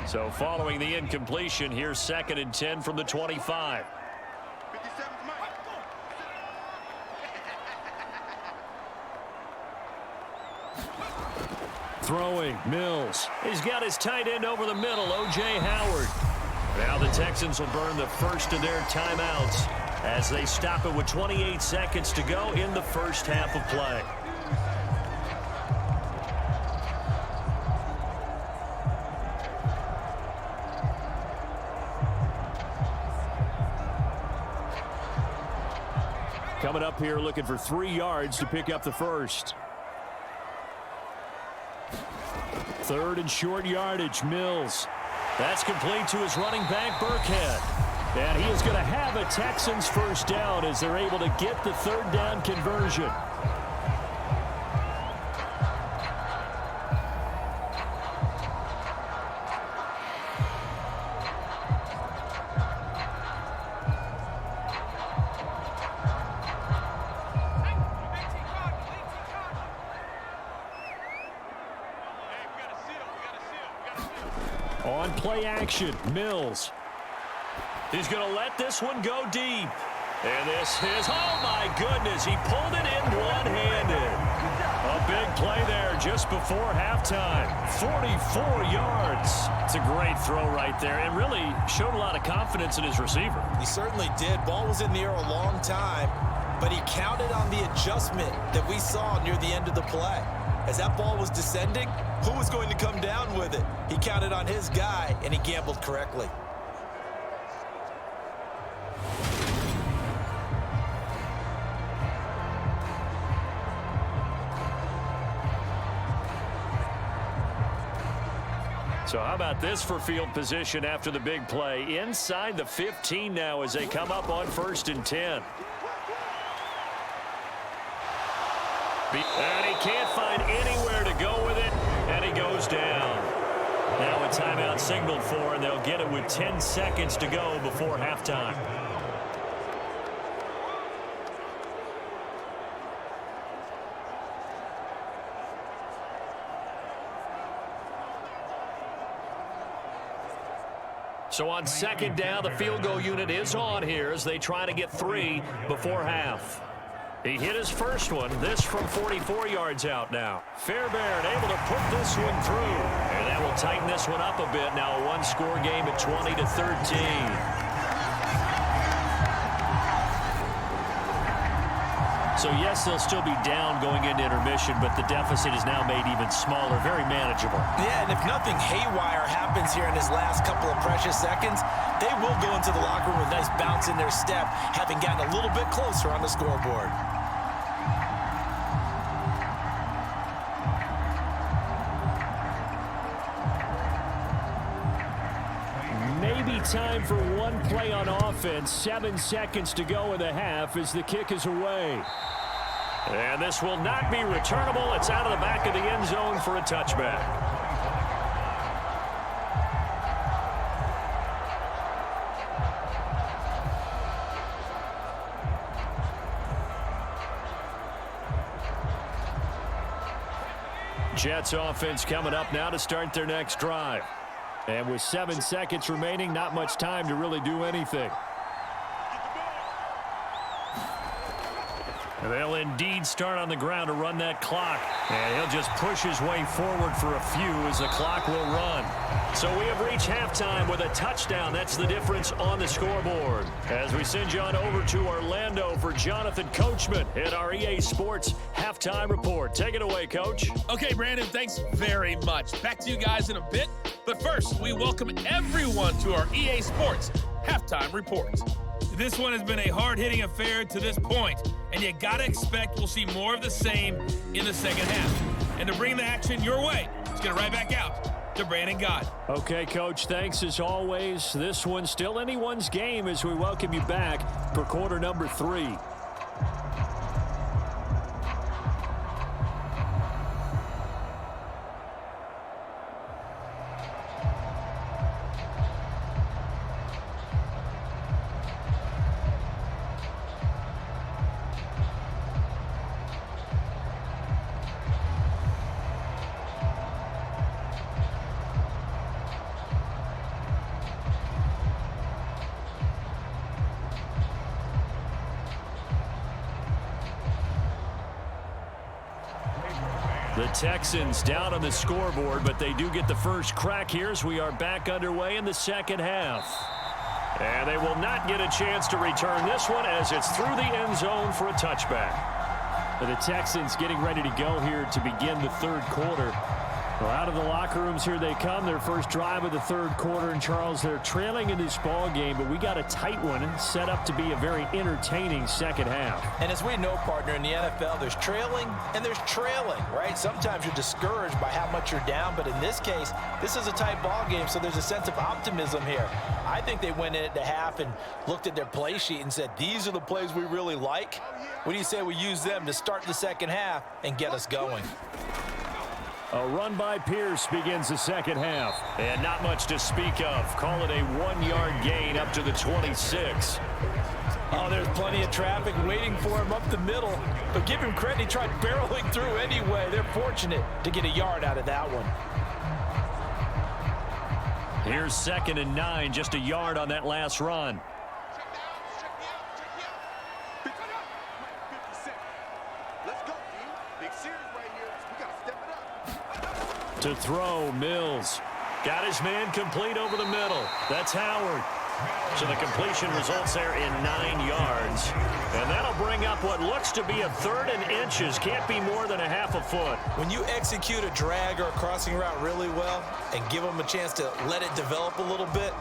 So following the incompletion, here's 2nd and 10 from the 25. Throwing, Mills. He's got his tight end over the middle, O.J. Howard. Now the Texans will burn the first of their timeouts as they stop it with 28 seconds to go in the first half of play. Coming up here looking for 3 yards to pick up the first. 3rd and short yardage, Mills. That's complete to his running back, Burkhead. And he is going to have a Texans first down as they're able to get the 3rd down conversion. On play action, Mills. He's going to let this one go deep. And this is, oh my goodness, he pulled it in one-handed. A big play there just before halftime. 44 yards. It's a great throw right there and really showed a lot of confidence in his receiver.
He certainly did. Ball was in the air a long time, but he counted on the adjustment that we saw near the end of the play. As that ball was descending, who was going to come down with it? He counted on his guy, and he gambled correctly.
So how about this for field position after the big play? Inside the 15 now as they come up on 1st and 10. And he can't find anywhere to go with it, and he goes down. Now a timeout signaled for, and they'll get it with 10 seconds to go before halftime. So on second down, the field goal unit is on here as they try to get 3 before half. He hit his first one, this from 44 yards out now. Fairbairn able to put this one through. And that will tighten this one up a bit. Now a one-score game at 20-13. So, yes, they'll still be down going into intermission, but the deficit is now made even smaller, very manageable.
Yeah, and if nothing haywire happens here in his last couple of precious seconds, they will go into the locker room with a nice bounce in their step, having gotten a little bit closer on the scoreboard.
Maybe time for one play on offense. 7 seconds to go in the half as the kick is away. And this will not be returnable. It's out of the back of the end zone for a touchback. Jets offense coming up now to start their next drive. And with 7 seconds remaining, not much time to really do anything. And they'll indeed start on the ground to run that clock. And he'll just push his way forward for a few as the clock will run. So we have reached halftime with a touchdown. That's the difference on the scoreboard. As we send you on over to Orlando for Jonathan Coachman at our EA Sports Halftime Report. Take it away, Coach.
Okay, Brandon, thanks very much. Back to you guys in a bit. But first, we welcome everyone to our EA Sports Halftime Report. This one has been a hard-hitting affair to this point, and you gotta expect we'll see more of the same in the second half. And to bring the action your way, let's get it right back out to Brandon Gott.
Okay, Coach, thanks as always. This one's still anyone's game as we welcome you back for quarter number 3. The Texans down on the scoreboard, but they do get the first crack here as we are back underway in the second half. And they will not get a chance to return this one as it's through the end zone for a touchback. The Texans getting ready to go here to begin the third quarter. Well, out of the locker rooms here they come, their first drive of the third quarter. And, Charles, they're trailing in this ball game, but we got a tight one set up to be a very entertaining second half.
And as we know, partner, in the NFL, there's trailing and there's trailing, right? Sometimes you're discouraged by how much you're down, but in this case, this is a tight ball game, so there's a sense of optimism here. I think they went in at the half and looked at their play sheet and said, these are the plays we really like. What do you say we use them to start the second half and get us going?
A run by Pierce begins the second half. And not much to speak of. Call it a 1-yard gain up to the 26.
Oh, there's plenty of traffic waiting for him up the middle. But give him credit, he tried barreling through anyway. They're fortunate to get a yard out of that one.
Here's 2nd and 9, just a yard on that last run. To throw, Mills. Got his man complete over the middle. That's Howard. So the completion results there in 9 yards. And that'll bring up what looks to be a 3rd and inches. Can't be more than a half a foot.
When you execute a drag or a crossing route really well and give them a chance to let it develop a little bit,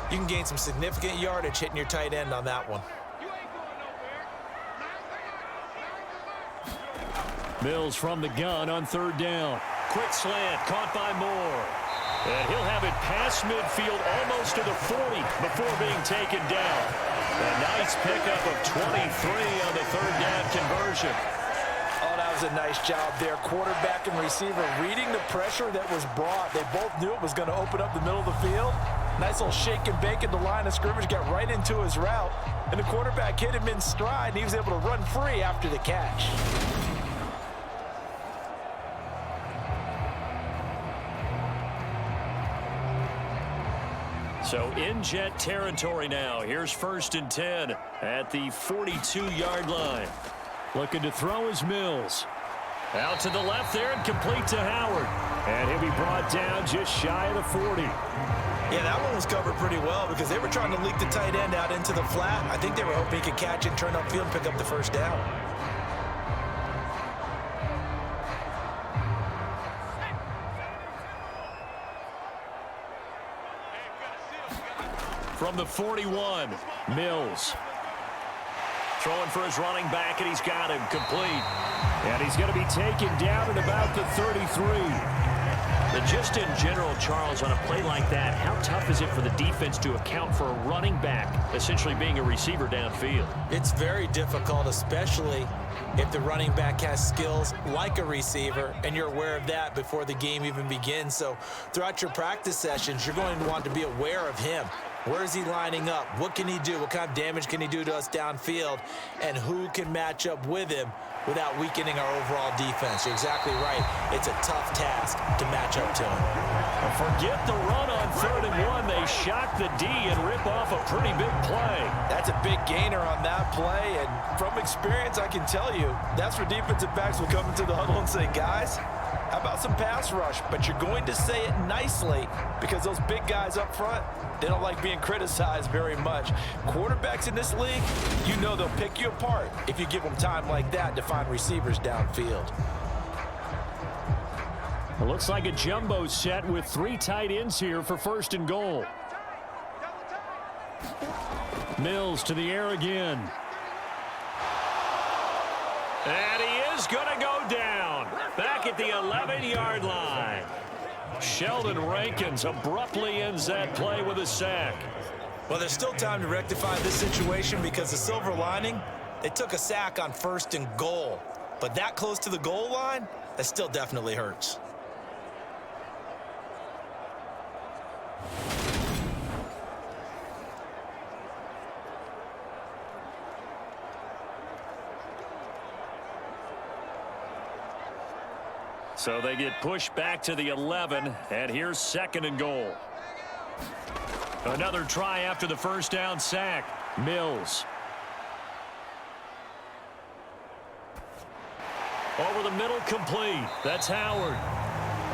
you can gain some significant yardage hitting your tight end on that one.
Mills from the gun on 3rd down. Quick slant, caught by Moore. And he'll have it past midfield almost to the 40 before being taken down. A nice pickup of 23 on the 3rd down conversion.
Oh, that was does a nice job there. Quarterback and receiver reading the pressure that was brought. They both knew it was going to open up the middle of the field. Nice little shake and bake at the line of scrimmage, got right into his route. And the quarterback hit him in stride, and he was able to run free after the catch.
So in jet territory now. Here's 1st and 10 at the 42-yard line. Looking to throw is Mills. Out to the left there and complete to Howard. And he'll be brought down just shy of the 40.
Yeah, that one was covered pretty well because they were trying to leak the tight end out into the flat. I think they were hoping he could catch it, turn upfield, and pick up the first down.
From the 41, Mills. Throwing for his running back, and he's got him complete. And he's going to be taken down at about the 33.
But just in general, Charles, on a play like that, how tough is it for the defense to account for a running back essentially being a receiver downfield?
It's very difficult, especially if the running back has skills like a receiver, and you're aware of that before the game even begins. So throughout your practice sessions, you're going to want to be aware of him. Where is he lining up? What can he do? What kind of damage can he do to us downfield? And who can match up with him without weakening our overall defense? You're exactly right. It's a tough task to match up to him.
Forget the run on 3rd and 1. They shock the D and rip off a pretty big play.
That's a big gainer on that play. And from experience, I can tell you, that's where defensive backs will come into the huddle and say, guys, how about some pass rush? But you're going to say it nicely because those big guys up front, they don't like being criticized very much. Quarterbacks in this league, you know they'll pick you apart if you give them time like that to find receivers downfield.
It looks like a jumbo set with 3 tight ends here for 1st and goal. Mills to the air again. And he is going to go down back at the 11-yard line. Sheldon Rankins abruptly ends that play with a sack.
Well, there's still time to rectify this situation because the silver lining, they took a sack on 1st and goal. But that close to the goal line, that still definitely hurts.
So they get pushed back to the 11, and here's 2nd and goal. Another try after the 1st down sack. Mills. Over the middle, complete. That's Howard.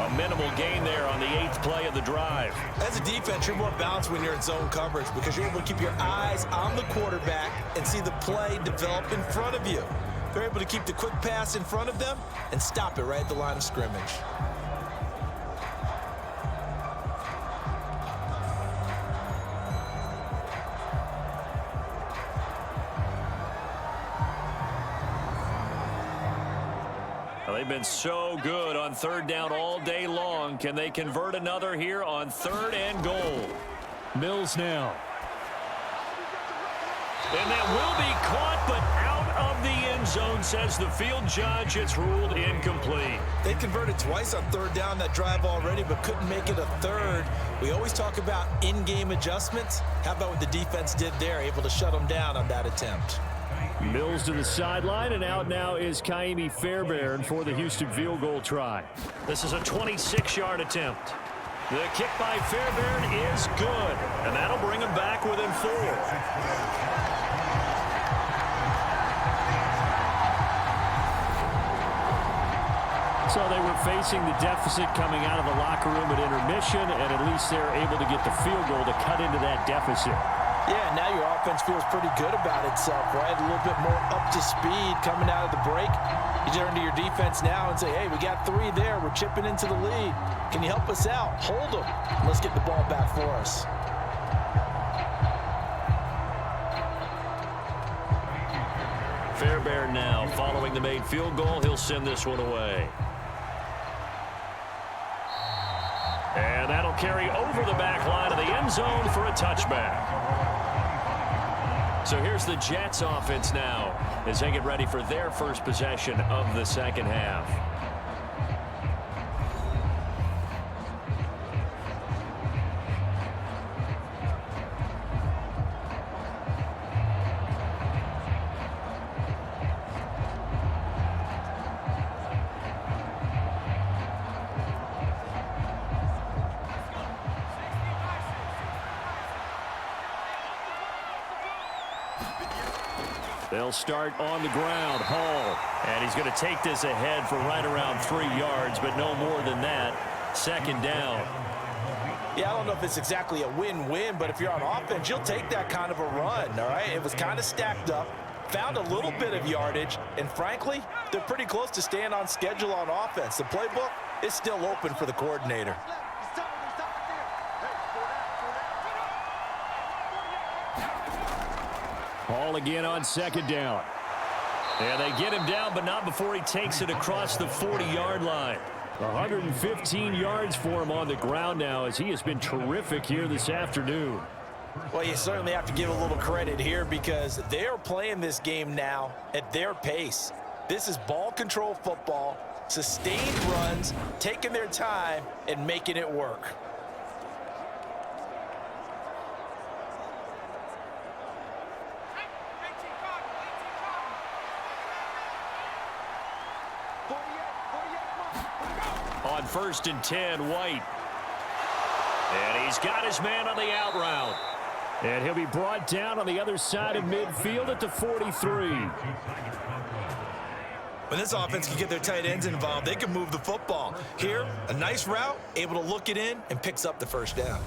A minimal gain there on the 8th play of the drive.
As a defense, you're more balanced when you're in zone coverage because you're able to keep your eyes on the quarterback and see the play develop in front of you. They're able to keep the quick pass in front of them and stop it right at the line of scrimmage.
Well, they've been so good on 3rd down all day long. Can they convert another here on 3rd and goal? Mills now. And that will be caught, but out of the end zone, says the field judge. It's ruled incomplete.
They converted twice on 3rd down that drive already, but couldn't make it a 3rd. We always talk about in-game adjustments. How about what the defense did there, able to shut them down on that attempt?
Mills to the sideline, and out now is Kaimi Fairbairn for the Houston field goal try. This is a 26-yard attempt. The kick by Fairbairn is good, and that'll bring him back within 4. So they were facing the deficit coming out of the locker room at intermission, and at least they're able to get the field goal to cut into that deficit.
Yeah, now your offense feels pretty good about itself, right? A little bit more up to speed coming out of the break. You turn to your defense now and say, hey, we got 3 there. We're chipping into the lead. Can you help us out? Hold them. Let's get the ball back for us.
Fairbairn now following the made field goal. He'll send this one away. And that'll carry over the back line of the end zone for a touchback.
So here's the Jets offense now as they get ready for their first possession of the second half. They'll start on the ground. Hall. And he's going to take this ahead for right around 3 yards, but no more than that. Second down.
Yeah, I don't know if it's exactly a win-win, but if you're on offense, you'll take that kind of a run, all right? It was kind of stacked up, found a little bit of yardage, and frankly, they're pretty close to staying on schedule on offense. The playbook is still open for the coordinator.
Hall again on second down. And they get him down, but not before he takes it across the 40-yard line. 115 yards for him on the ground now as he has been terrific here this afternoon.
Well, you certainly have to give a little credit here because they're playing this game now at their pace. This is ball control football, sustained runs, taking their time, and making it work.
On 1st and 10, White. And he's got his man on the out route. And he'll be brought down on the other side of midfield at the 43.
When this offense can get their tight ends involved, they can move the football. Here, a nice route, able to look it in, and picks up the first down.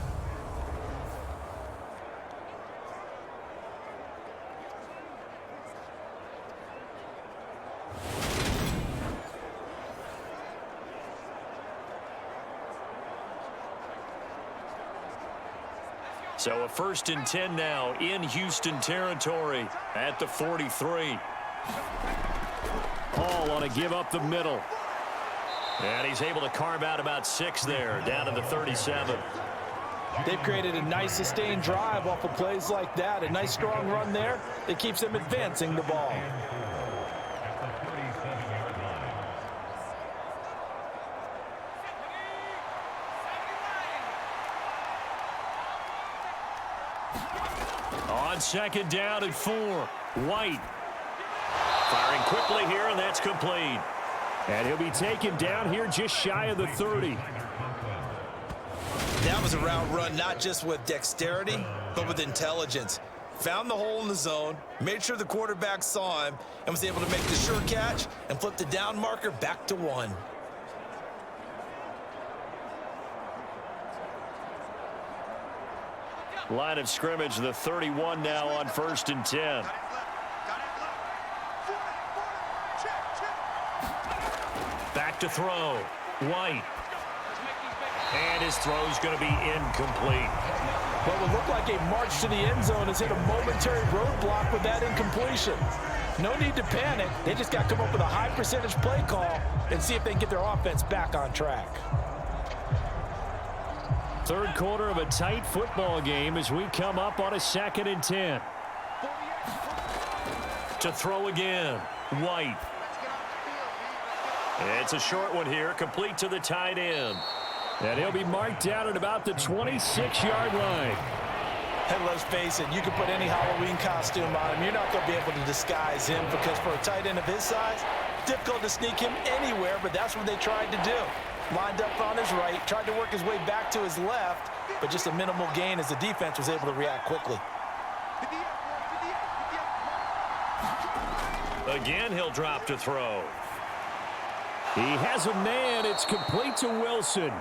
So a 1st and 10 now in Houston territory at the 43. Hall on a give up the middle. And he's able to carve out about 6 there, down to the 37.
They've created a nice sustained drive off of plays like that. A nice strong run there that keeps them advancing the ball.
On 2nd down and 4, White. Firing quickly here, and that's complete. And he'll be taken down here just shy of the 30.
That was a route run not just with dexterity, but with intelligence. Found the hole in the zone, made sure the quarterback saw him, and was able to make the sure catch and flip the down marker back to 1.
Line of scrimmage, the 31 now on 1st and 10. Back to throw. White. And his throw's going to be incomplete.
What would look like a march to the end zone has hit a momentary roadblock with that incompletion. No need to panic. They just got to come up with a high percentage play call and see if they can get their offense back on track.
Third quarter of a tight football game as we come up on a 2nd and 10. To throw again, White. It's a short one here, complete to the tight end. And he'll be marked down at about the 26-yard line.
And let's face it, you can put any Halloween costume on him. You're not going to be able to disguise him because for a tight end of his size, difficult to sneak him anywhere, but that's what they tried to do. Lined up on his right, tried to work his way back to his left, but just a minimal gain as the defense was able to react quickly.
Again, he'll drop to throw. He has a man. It's complete to Wilson.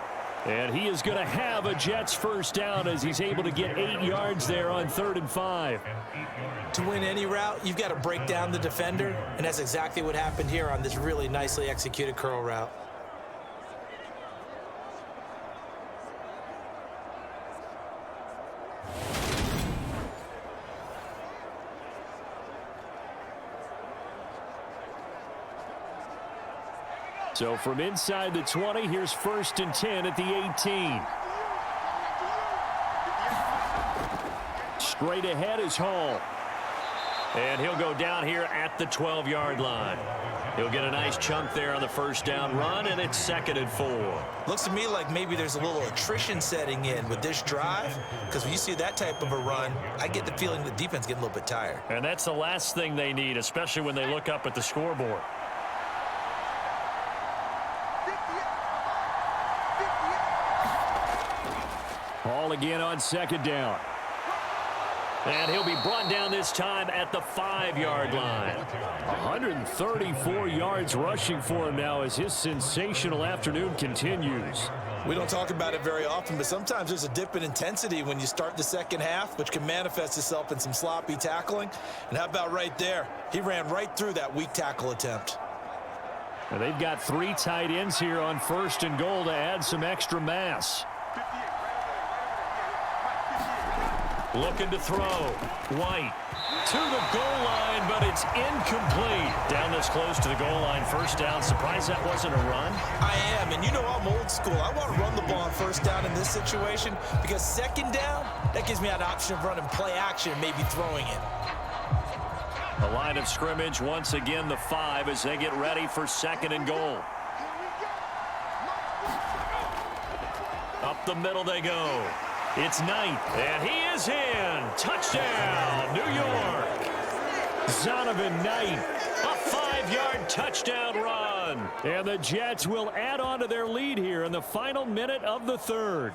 And he is going to have a Jets first down as he's able to get 8 yards there on 3rd and 5.
To win any route, you've got to break down the defender, and that's exactly what happened here on this really nicely executed curl route.
So from inside the 20, here's 1st and 10 at the 18. Straight ahead is Hall. And he'll go down here at the 12-yard line. He'll get a nice chunk there on the first down run, and it's 2nd and 4.
Looks to me like maybe there's a little attrition setting in with this drive, because when you see that type of a run, I get the feeling the defense getting a little bit tired.
And that's the last thing they need, especially when they look up at the scoreboard. Ball again on 2nd down. And he'll be brought down this time at the 5-yard line. 134 yards rushing for him now as his sensational afternoon continues.
We don't talk about it very often, but sometimes there's a dip in intensity when you start the second half, which can manifest itself in some sloppy tackling. And how about right there? He ran right through that weak tackle attempt.
And they've got 3 tight ends here on 1st and goal to add some extra mass. Looking to throw. White to the goal line, but it's incomplete. Down this close to the goal line, 1st down. Surprised that wasn't a run?
I am, and you know I'm old school. I want to run the ball on 1st down in this situation because 2nd down, that gives me an option of running play action and maybe throwing it.
The line of scrimmage, once again, the 5 as they get ready for 2nd and goal. Up the middle they go. It's Knight, and he is in. Touchdown, New York. Zonovan Knight, a 5-yard touchdown run. And the Jets will add on to their lead here in the final minute of the 3rd.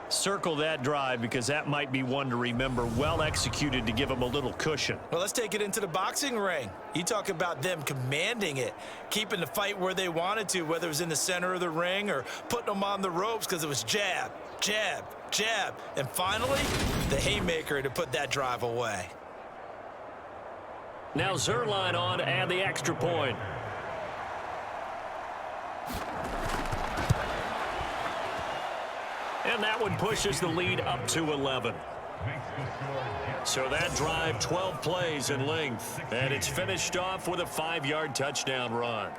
Circle that drive because that might be one to remember. Well executed to give them a little cushion.
Well, let's take it into the boxing ring. You talk about them commanding it, keeping the fight where they wanted to, whether it was in the center of the ring or putting them on the ropes because it was jab, jab, jab. And finally, the haymaker to put that drive away.
Now Zerline on to add the extra point. And that one pushes the lead up to 11. So that drive, 12 plays in length. And it's finished off with a 5-yard touchdown run.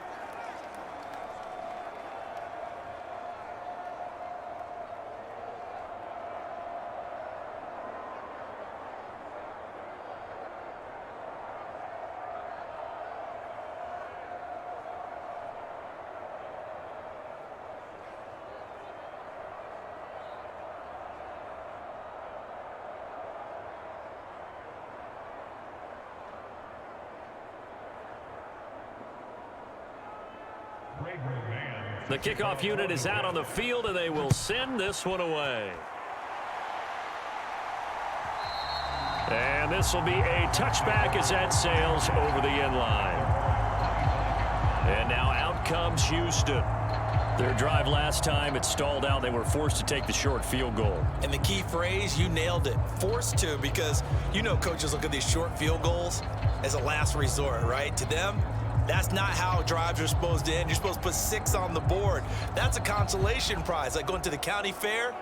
The kickoff unit is out on the field, and they will send this one away. And this will be a touchback as that sails over the end line. And now out comes Houston. Their drive last time, it stalled out. They were forced to take the short field goal.
And the key phrase, you nailed it, forced to, because you know coaches look at these short field goals as a last resort, right? To them, that's not how drives are supposed to end. You're supposed to put 6 on the board. That's a consolation prize, like going to the county fair.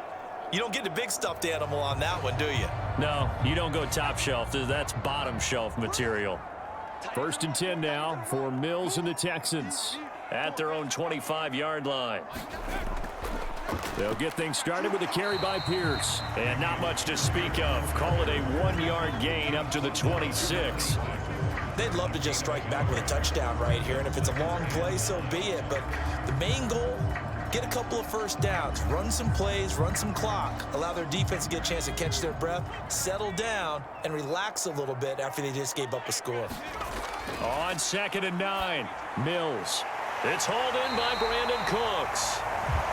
You don't get the big stuffed animal on that one, do you?
No, you don't go top shelf. That's bottom shelf material. 1st and 10 now for Mills and the Texans at their own 25-yard line. They'll get things started with a carry by Pierce. And not much to speak of. Call it a 1-yard gain up to the 26.
They'd love to just strike back with a touchdown right here, and if it's a long play, so be it. But the main goal, get a couple of 1st downs, run some plays, run some clock, allow their defense to get a chance to catch their breath, settle down, and relax a little bit after they just gave up a score.
On 2nd and 9, Mills. It's hauled in by Brandon Cooks.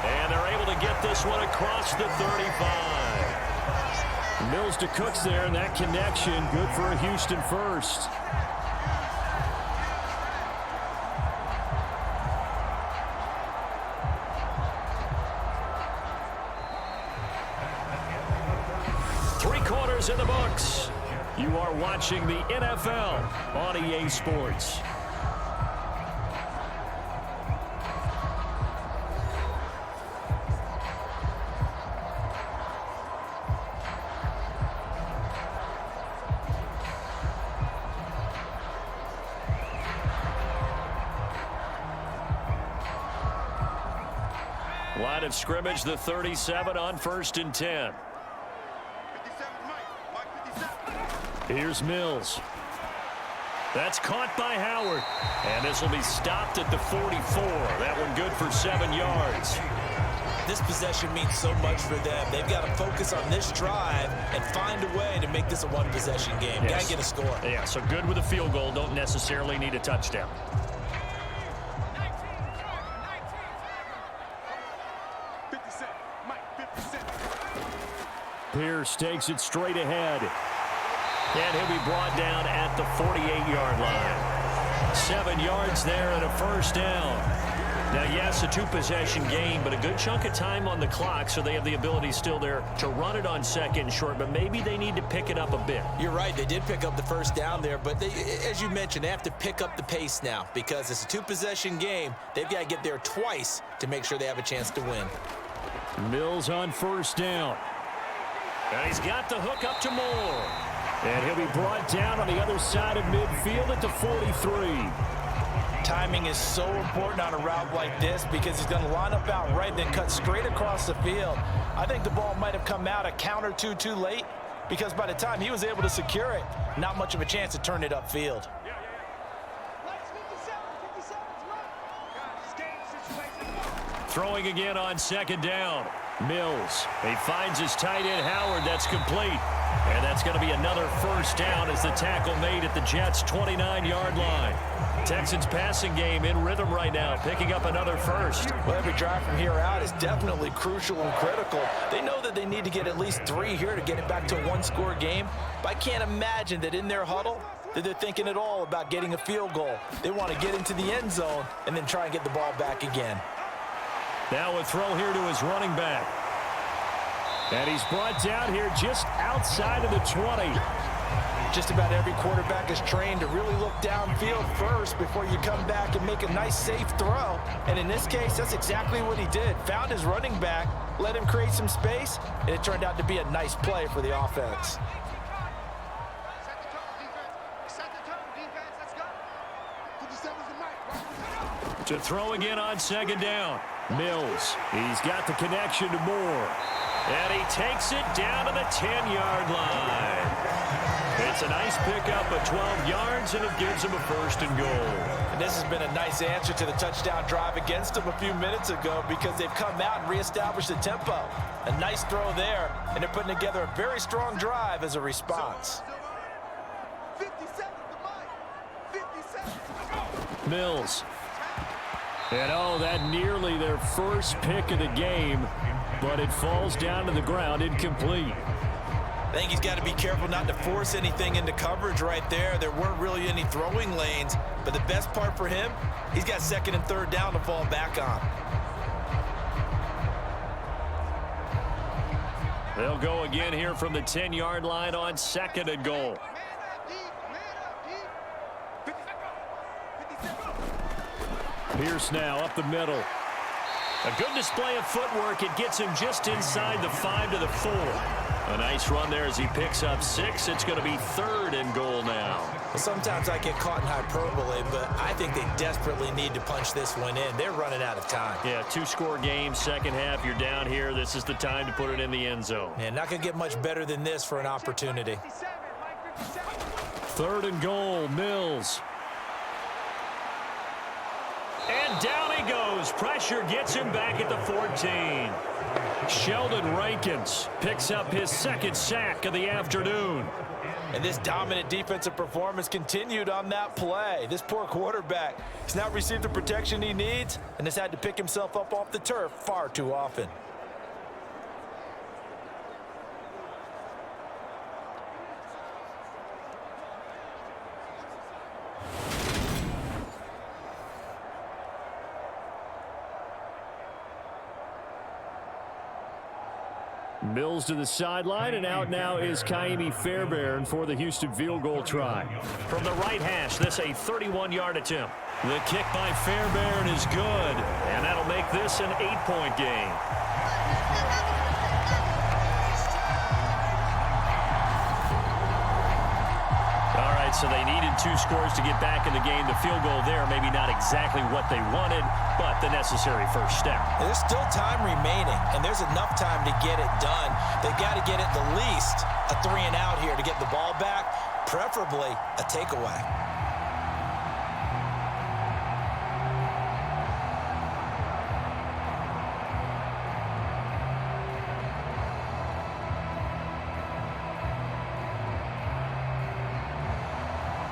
And they're able to get this one across the 35. Mills to Cooks there, and that connection good for a Houston first. In the books. You are watching the NFL on EA Sports. Line of scrimmage, the 37 on 1st and 10. Here's Mills. That's caught by Howard. And this will be stopped at the 44. That one good for 7 yards.
This possession means so much for them. They've got to focus on this drive and find a way to make this a one-possession game.
Yes.
Got to get a score.
Yeah, so good with a field goal. Don't necessarily need a touchdown. Pierce takes it straight ahead. And he'll be brought down at the 48-yard line. 7 yards there and a first down. Now, yes, a two-possession game, but a good chunk of time on the clock, so they have the ability still there to run it on second and short, but maybe they need to pick it up a bit.
You're right. They did pick up the first down there, but they, as you mentioned, they have to pick up the pace now because it's a two-possession game. They've got to get there twice to make sure they have a chance to win.
Mills on first down. And he's got the hook up to Moore. And he'll be brought down on the other side of midfield at the 43.
Timing is so important on a route like this because he's going to line up out right, then cut straight across the field. I think the ball might have come out a count or two too late because by the time he was able to secure it, not much of a chance to turn it upfield.
Throwing again on second down. Mills. He finds his tight end Howard. That's complete. And that's going to be another first down as the tackle made at the Jets' 29-yard line. Texans passing game in rhythm right now, picking up another first.
Well, every drive from here out is definitely crucial and critical. They know that they need to get at least 3 here to get it back to a one-score game. But I can't imagine that in their huddle that they're thinking at all about getting a field goal. They want to get into the end zone and then try and get the ball back again.
Now a throw here to his running back. And he's brought down here just outside of the 20.
Just about every quarterback is trained to really look downfield first before you come back and make a nice, safe throw. And in this case, that's exactly what he did. Found his running back, let him create some space, and it turned out to be a nice play for the offense.
To throw again on second down. Mills. He's got the connection to Moore. And he takes it down to the 10-yard line. It's a nice pickup of 12 yards, and it gives him a first and goal.
And this has been a nice answer to the touchdown drive against them a few minutes ago because they've come out and reestablished the tempo. A nice throw there, and they're putting together a very strong drive as a response.
Mills. And oh, that nearly their first pick of the game, but it falls down to the ground incomplete.
I think he's got to be careful not to force anything into coverage right there. There weren't really any throwing lanes, but the best part for him, he's got second and third down to fall back on.
They'll go again here from the 10-yard line on second and goal. Pierce now up the middle. A good display of footwork. It gets him just inside the 5 to the 4. A nice run there as he picks up 6. It's going to be third and goal now.
Well, sometimes I get caught in hyperbole, but I think they desperately need to punch this one in. They're running out of time.
Yeah, 2-score game, second half. You're down here. This is the time to put it in the end zone.
And not going to get much better than this for an opportunity.
Third and goal, Mills. And down he goes. Pressure gets him back at the 14. Sheldon Rankins picks up his second sack of the afternoon.
And this dominant defensive performance continued on that play. This poor quarterback has not received the protection he needs and has had to pick himself up off the turf far too often.
Mills to the sideline, and out now is Kaimi Fairbairn for the Houston field goal try. From the right hash, this a 31-yard attempt. The kick by Fairbairn is good, and that'll make this an 8-point game. All right, so they needed 2 scores to get back in the game. The field goal there, maybe not exactly what they wanted, but the necessary first step.
There's still time remaining, and there's enough time to get it done. They've got to get at the least a 3-and-out here to get the ball back, preferably a takeaway.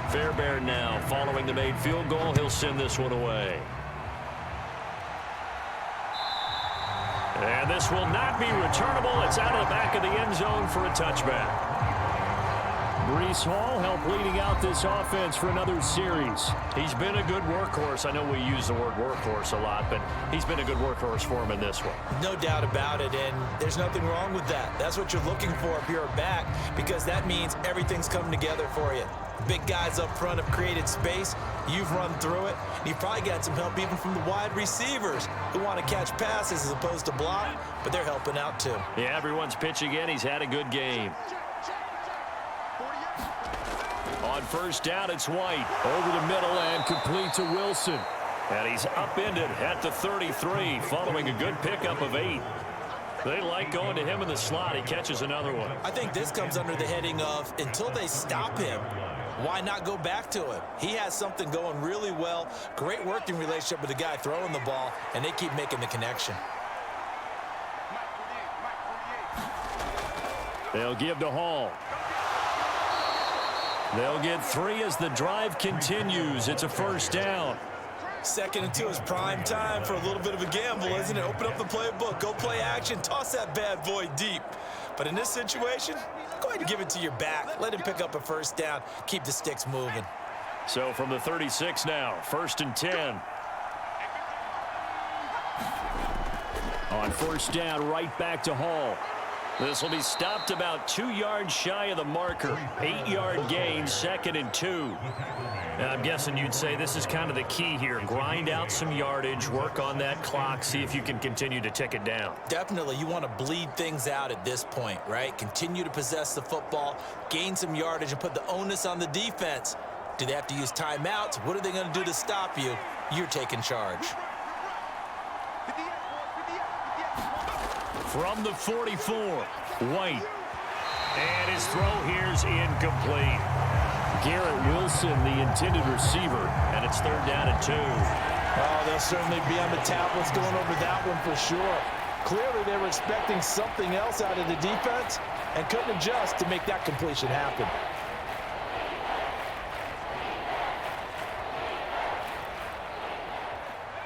Fairbairn now following the made field goal. He'll send this one away. And this will not be returnable. It's out of the back of the end zone for a touchback. Breece Hall helped leading out this offense for another series. He's been a good workhorse. I know we use the word workhorse a lot, but he's been a good workhorse for him in this one.
No doubt about it, and there's nothing wrong with that. That's what you're looking for if you're a back, because that means everything's coming together for you. Big guys up front have created space. You've run through it. And you've probably got some help even from the wide receivers who want to catch passes as opposed to block, but they're helping out too.
Yeah, everyone's pitching in. He's had a good game. On first down, it's White. Over the middle and complete to Wilson. And he's upended at the 33 following a good pickup of 8. They like going to him in the slot. He catches another one.
I think this comes under the heading of until they stop him, why not go back to him? He has something going really well. Great working relationship with the guy throwing the ball, and they keep making the connection.
They'll give to Hall. They'll get 3 as the drive continues. It's a first down.
2nd and 2 is prime time for a little bit of a gamble, isn't it? Open up the playbook, go play action, toss that bad boy deep. But in this situation, go ahead and give it to your back. Let him pick up a first down. Keep the sticks moving.
So from the 36 now, 1st and 10. On first down, right back to Hall. This will be stopped about 2 yards shy of the marker. 8-yard gain, 2nd and 2. Now, I'm guessing you'd say this is kind of the key here. Grind out some yardage, work on that clock, see if you can continue to tick it down.
Definitely, you want to bleed things out at this point, right? Continue to possess the football, gain some yardage, and put the onus on the defense. Do they have to use timeouts? What are they going to do to stop you? You're taking charge.
From the 44, White. And his throw here's incomplete. Garrett Wilson, the intended receiver, and it's 3rd down and 2.
Oh, they'll certainly be on the tablets going over that one for sure. Clearly, they were expecting something else out of the defense and couldn't adjust to make that completion happen.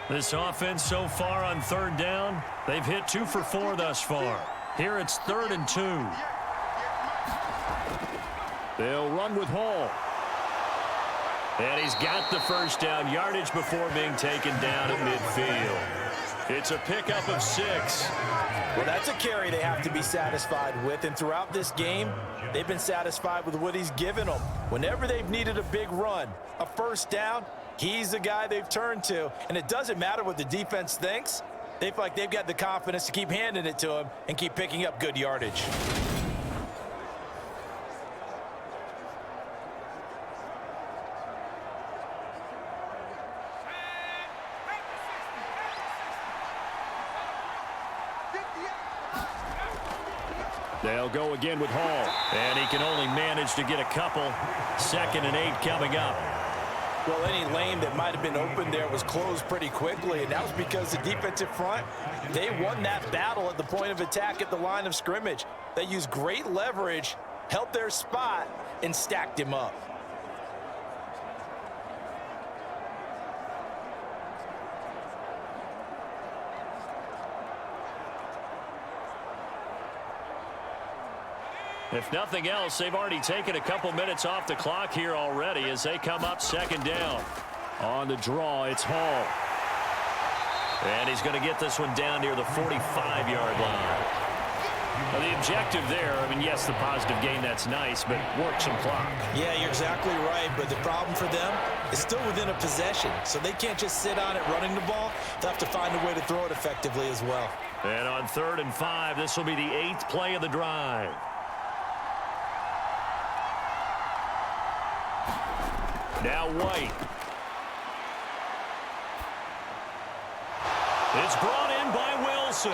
This offense so far on 3rd down, they've hit 2 for 4 thus far. Here it's 3rd and 2. They'll run with Hall. And he's got the first down yardage before being taken down at midfield. It's a pickup of 6.
Well, that's a carry they have to be satisfied with, and throughout this game, they've been satisfied with what he's given them. Whenever they've needed a big run, a first down, he's the guy they've turned to, and it doesn't matter what the defense thinks. They feel like they've got the confidence to keep handing it to him and keep picking up good yardage.
They'll go again with Hall, and he can only manage to get a couple. 2nd and 8 coming up.
Well, any lane that might have been open there was closed pretty quickly, and that was because the defensive front, they won that battle at the point of attack at the line of scrimmage. They used great leverage, held their spot, and stacked him up.
If nothing else, they've already taken a couple minutes off the clock here already as they come up 2nd down. On the draw, it's Hall. And he's going to get this one down near the 45-yard line. Now, the objective there, I mean, yes, the positive gain, that's nice, but work some clock.
Yeah, you're exactly right, but the problem for them is still within a possession, so they can't just sit on it running the ball. They'll have to find a way to throw it effectively as well.
And on 3rd and 5, this will be the 8th play of the drive. Now White. It's brought in by Wilson.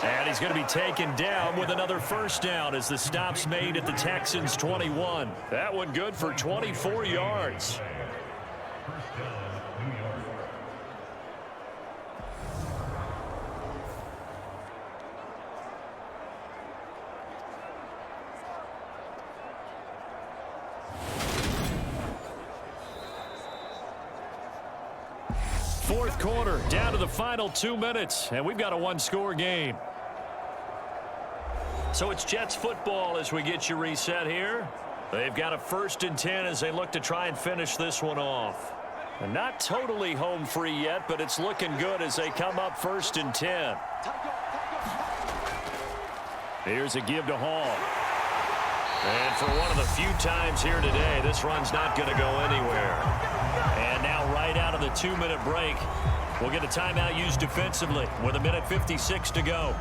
And he's going to be taken down with another first down as the stop's made at the Texans' 21. That one good for 24 yards. fourth quarter, down to the final 2 minutes, and we've got a one-score game. So it's Jets football as we get you reset here. They've got a 1st and 10 as they look to try and finish this one off. And not totally home free yet, but it's looking good as they come up 1st and 10. Here's a give to Hall. And for one of the few times here today, this run's not going to go anywhere. And now right out of the 2-minute break, we'll get a timeout used defensively with 1:56 to go.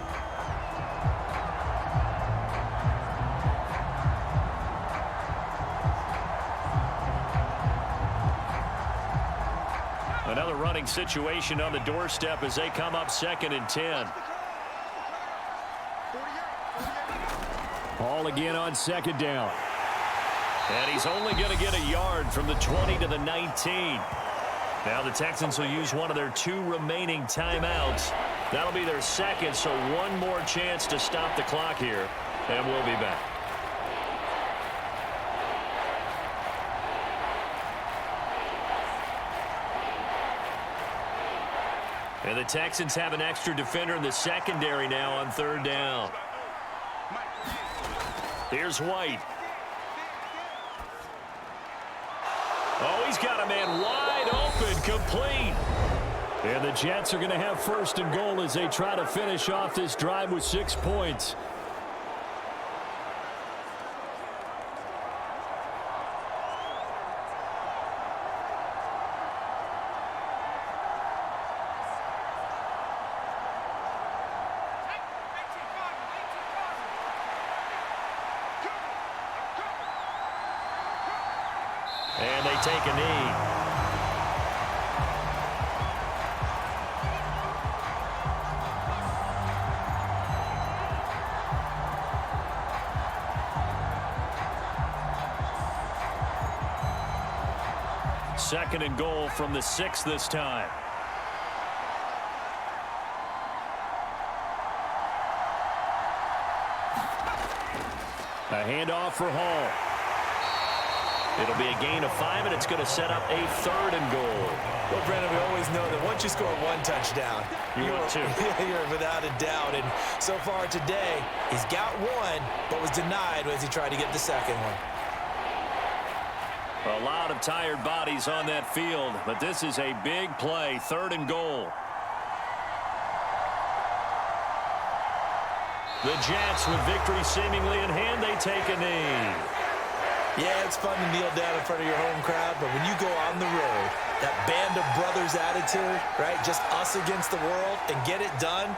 Another running situation on the doorstep as they come up 2nd and 10. Hall again on 2nd down. And he's only going to get a yard from the 20 to the 19. Now the Texans will use one of their 2 remaining timeouts. That'll be their 2nd, so one more chance to stop the clock here, and we'll be back. And the Texans have an extra defender in the secondary now on 3rd down. Here's White. Oh, he's got a man wide open, complete. And the Jets are going to have 1st and goal as they try to finish off this drive with 6 points. And they take a knee. Second and goal from the 6 this time. A handoff for Hall. It'll be a gain of 5, and it's going to set up a 3rd and goal.
Well, Brandon, we always know that once you score 1 touchdown,
you're
without a doubt. And so far today, he's got 1, but was denied as he tried to get the 2nd one.
A lot of tired bodies on that field, but this is a big play, 3rd and goal. The Jets, with victory seemingly in hand, they take a knee.
Yeah, it's fun to kneel down in front of your home crowd, but when you go on the road, that band of brothers attitude, right, just us against the world, and get it done,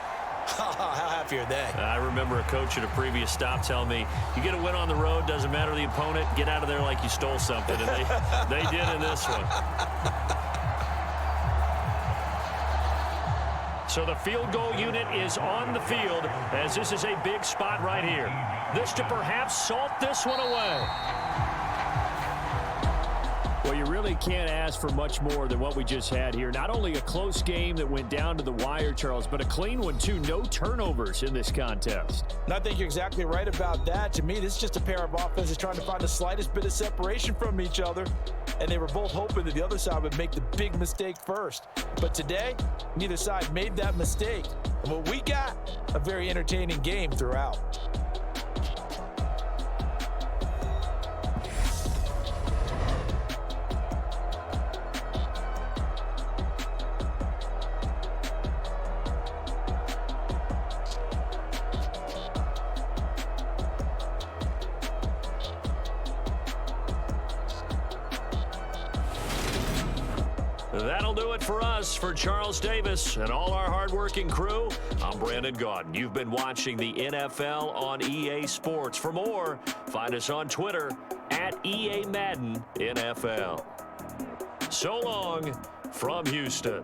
how happy are they?
I remember a coach at a previous stop telling me, you get a win on the road, doesn't matter the opponent, get out of there like you stole something, and they did in this one. So the field goal unit is on the field as this is a big spot right here. This to perhaps salt this one away. Well, you really can't ask for much more than what we just had here. Not only a close game that went down to the wire, Charles, but a clean one, too. No turnovers in this contest.
And I think you're exactly right about that. To me, this is just a pair of offenses trying to find the slightest bit of separation from each other. And they were both hoping that the other side would make the big mistake first. But today, neither side made that mistake. And what we got, a very entertaining game throughout.
That'll do it for us. For Charles Davis and all our hardworking crew, I'm Brandon Gaudin. You've been watching the NFL on EA Sports. For more, find us on Twitter at EA Madden NFL. So long from Houston.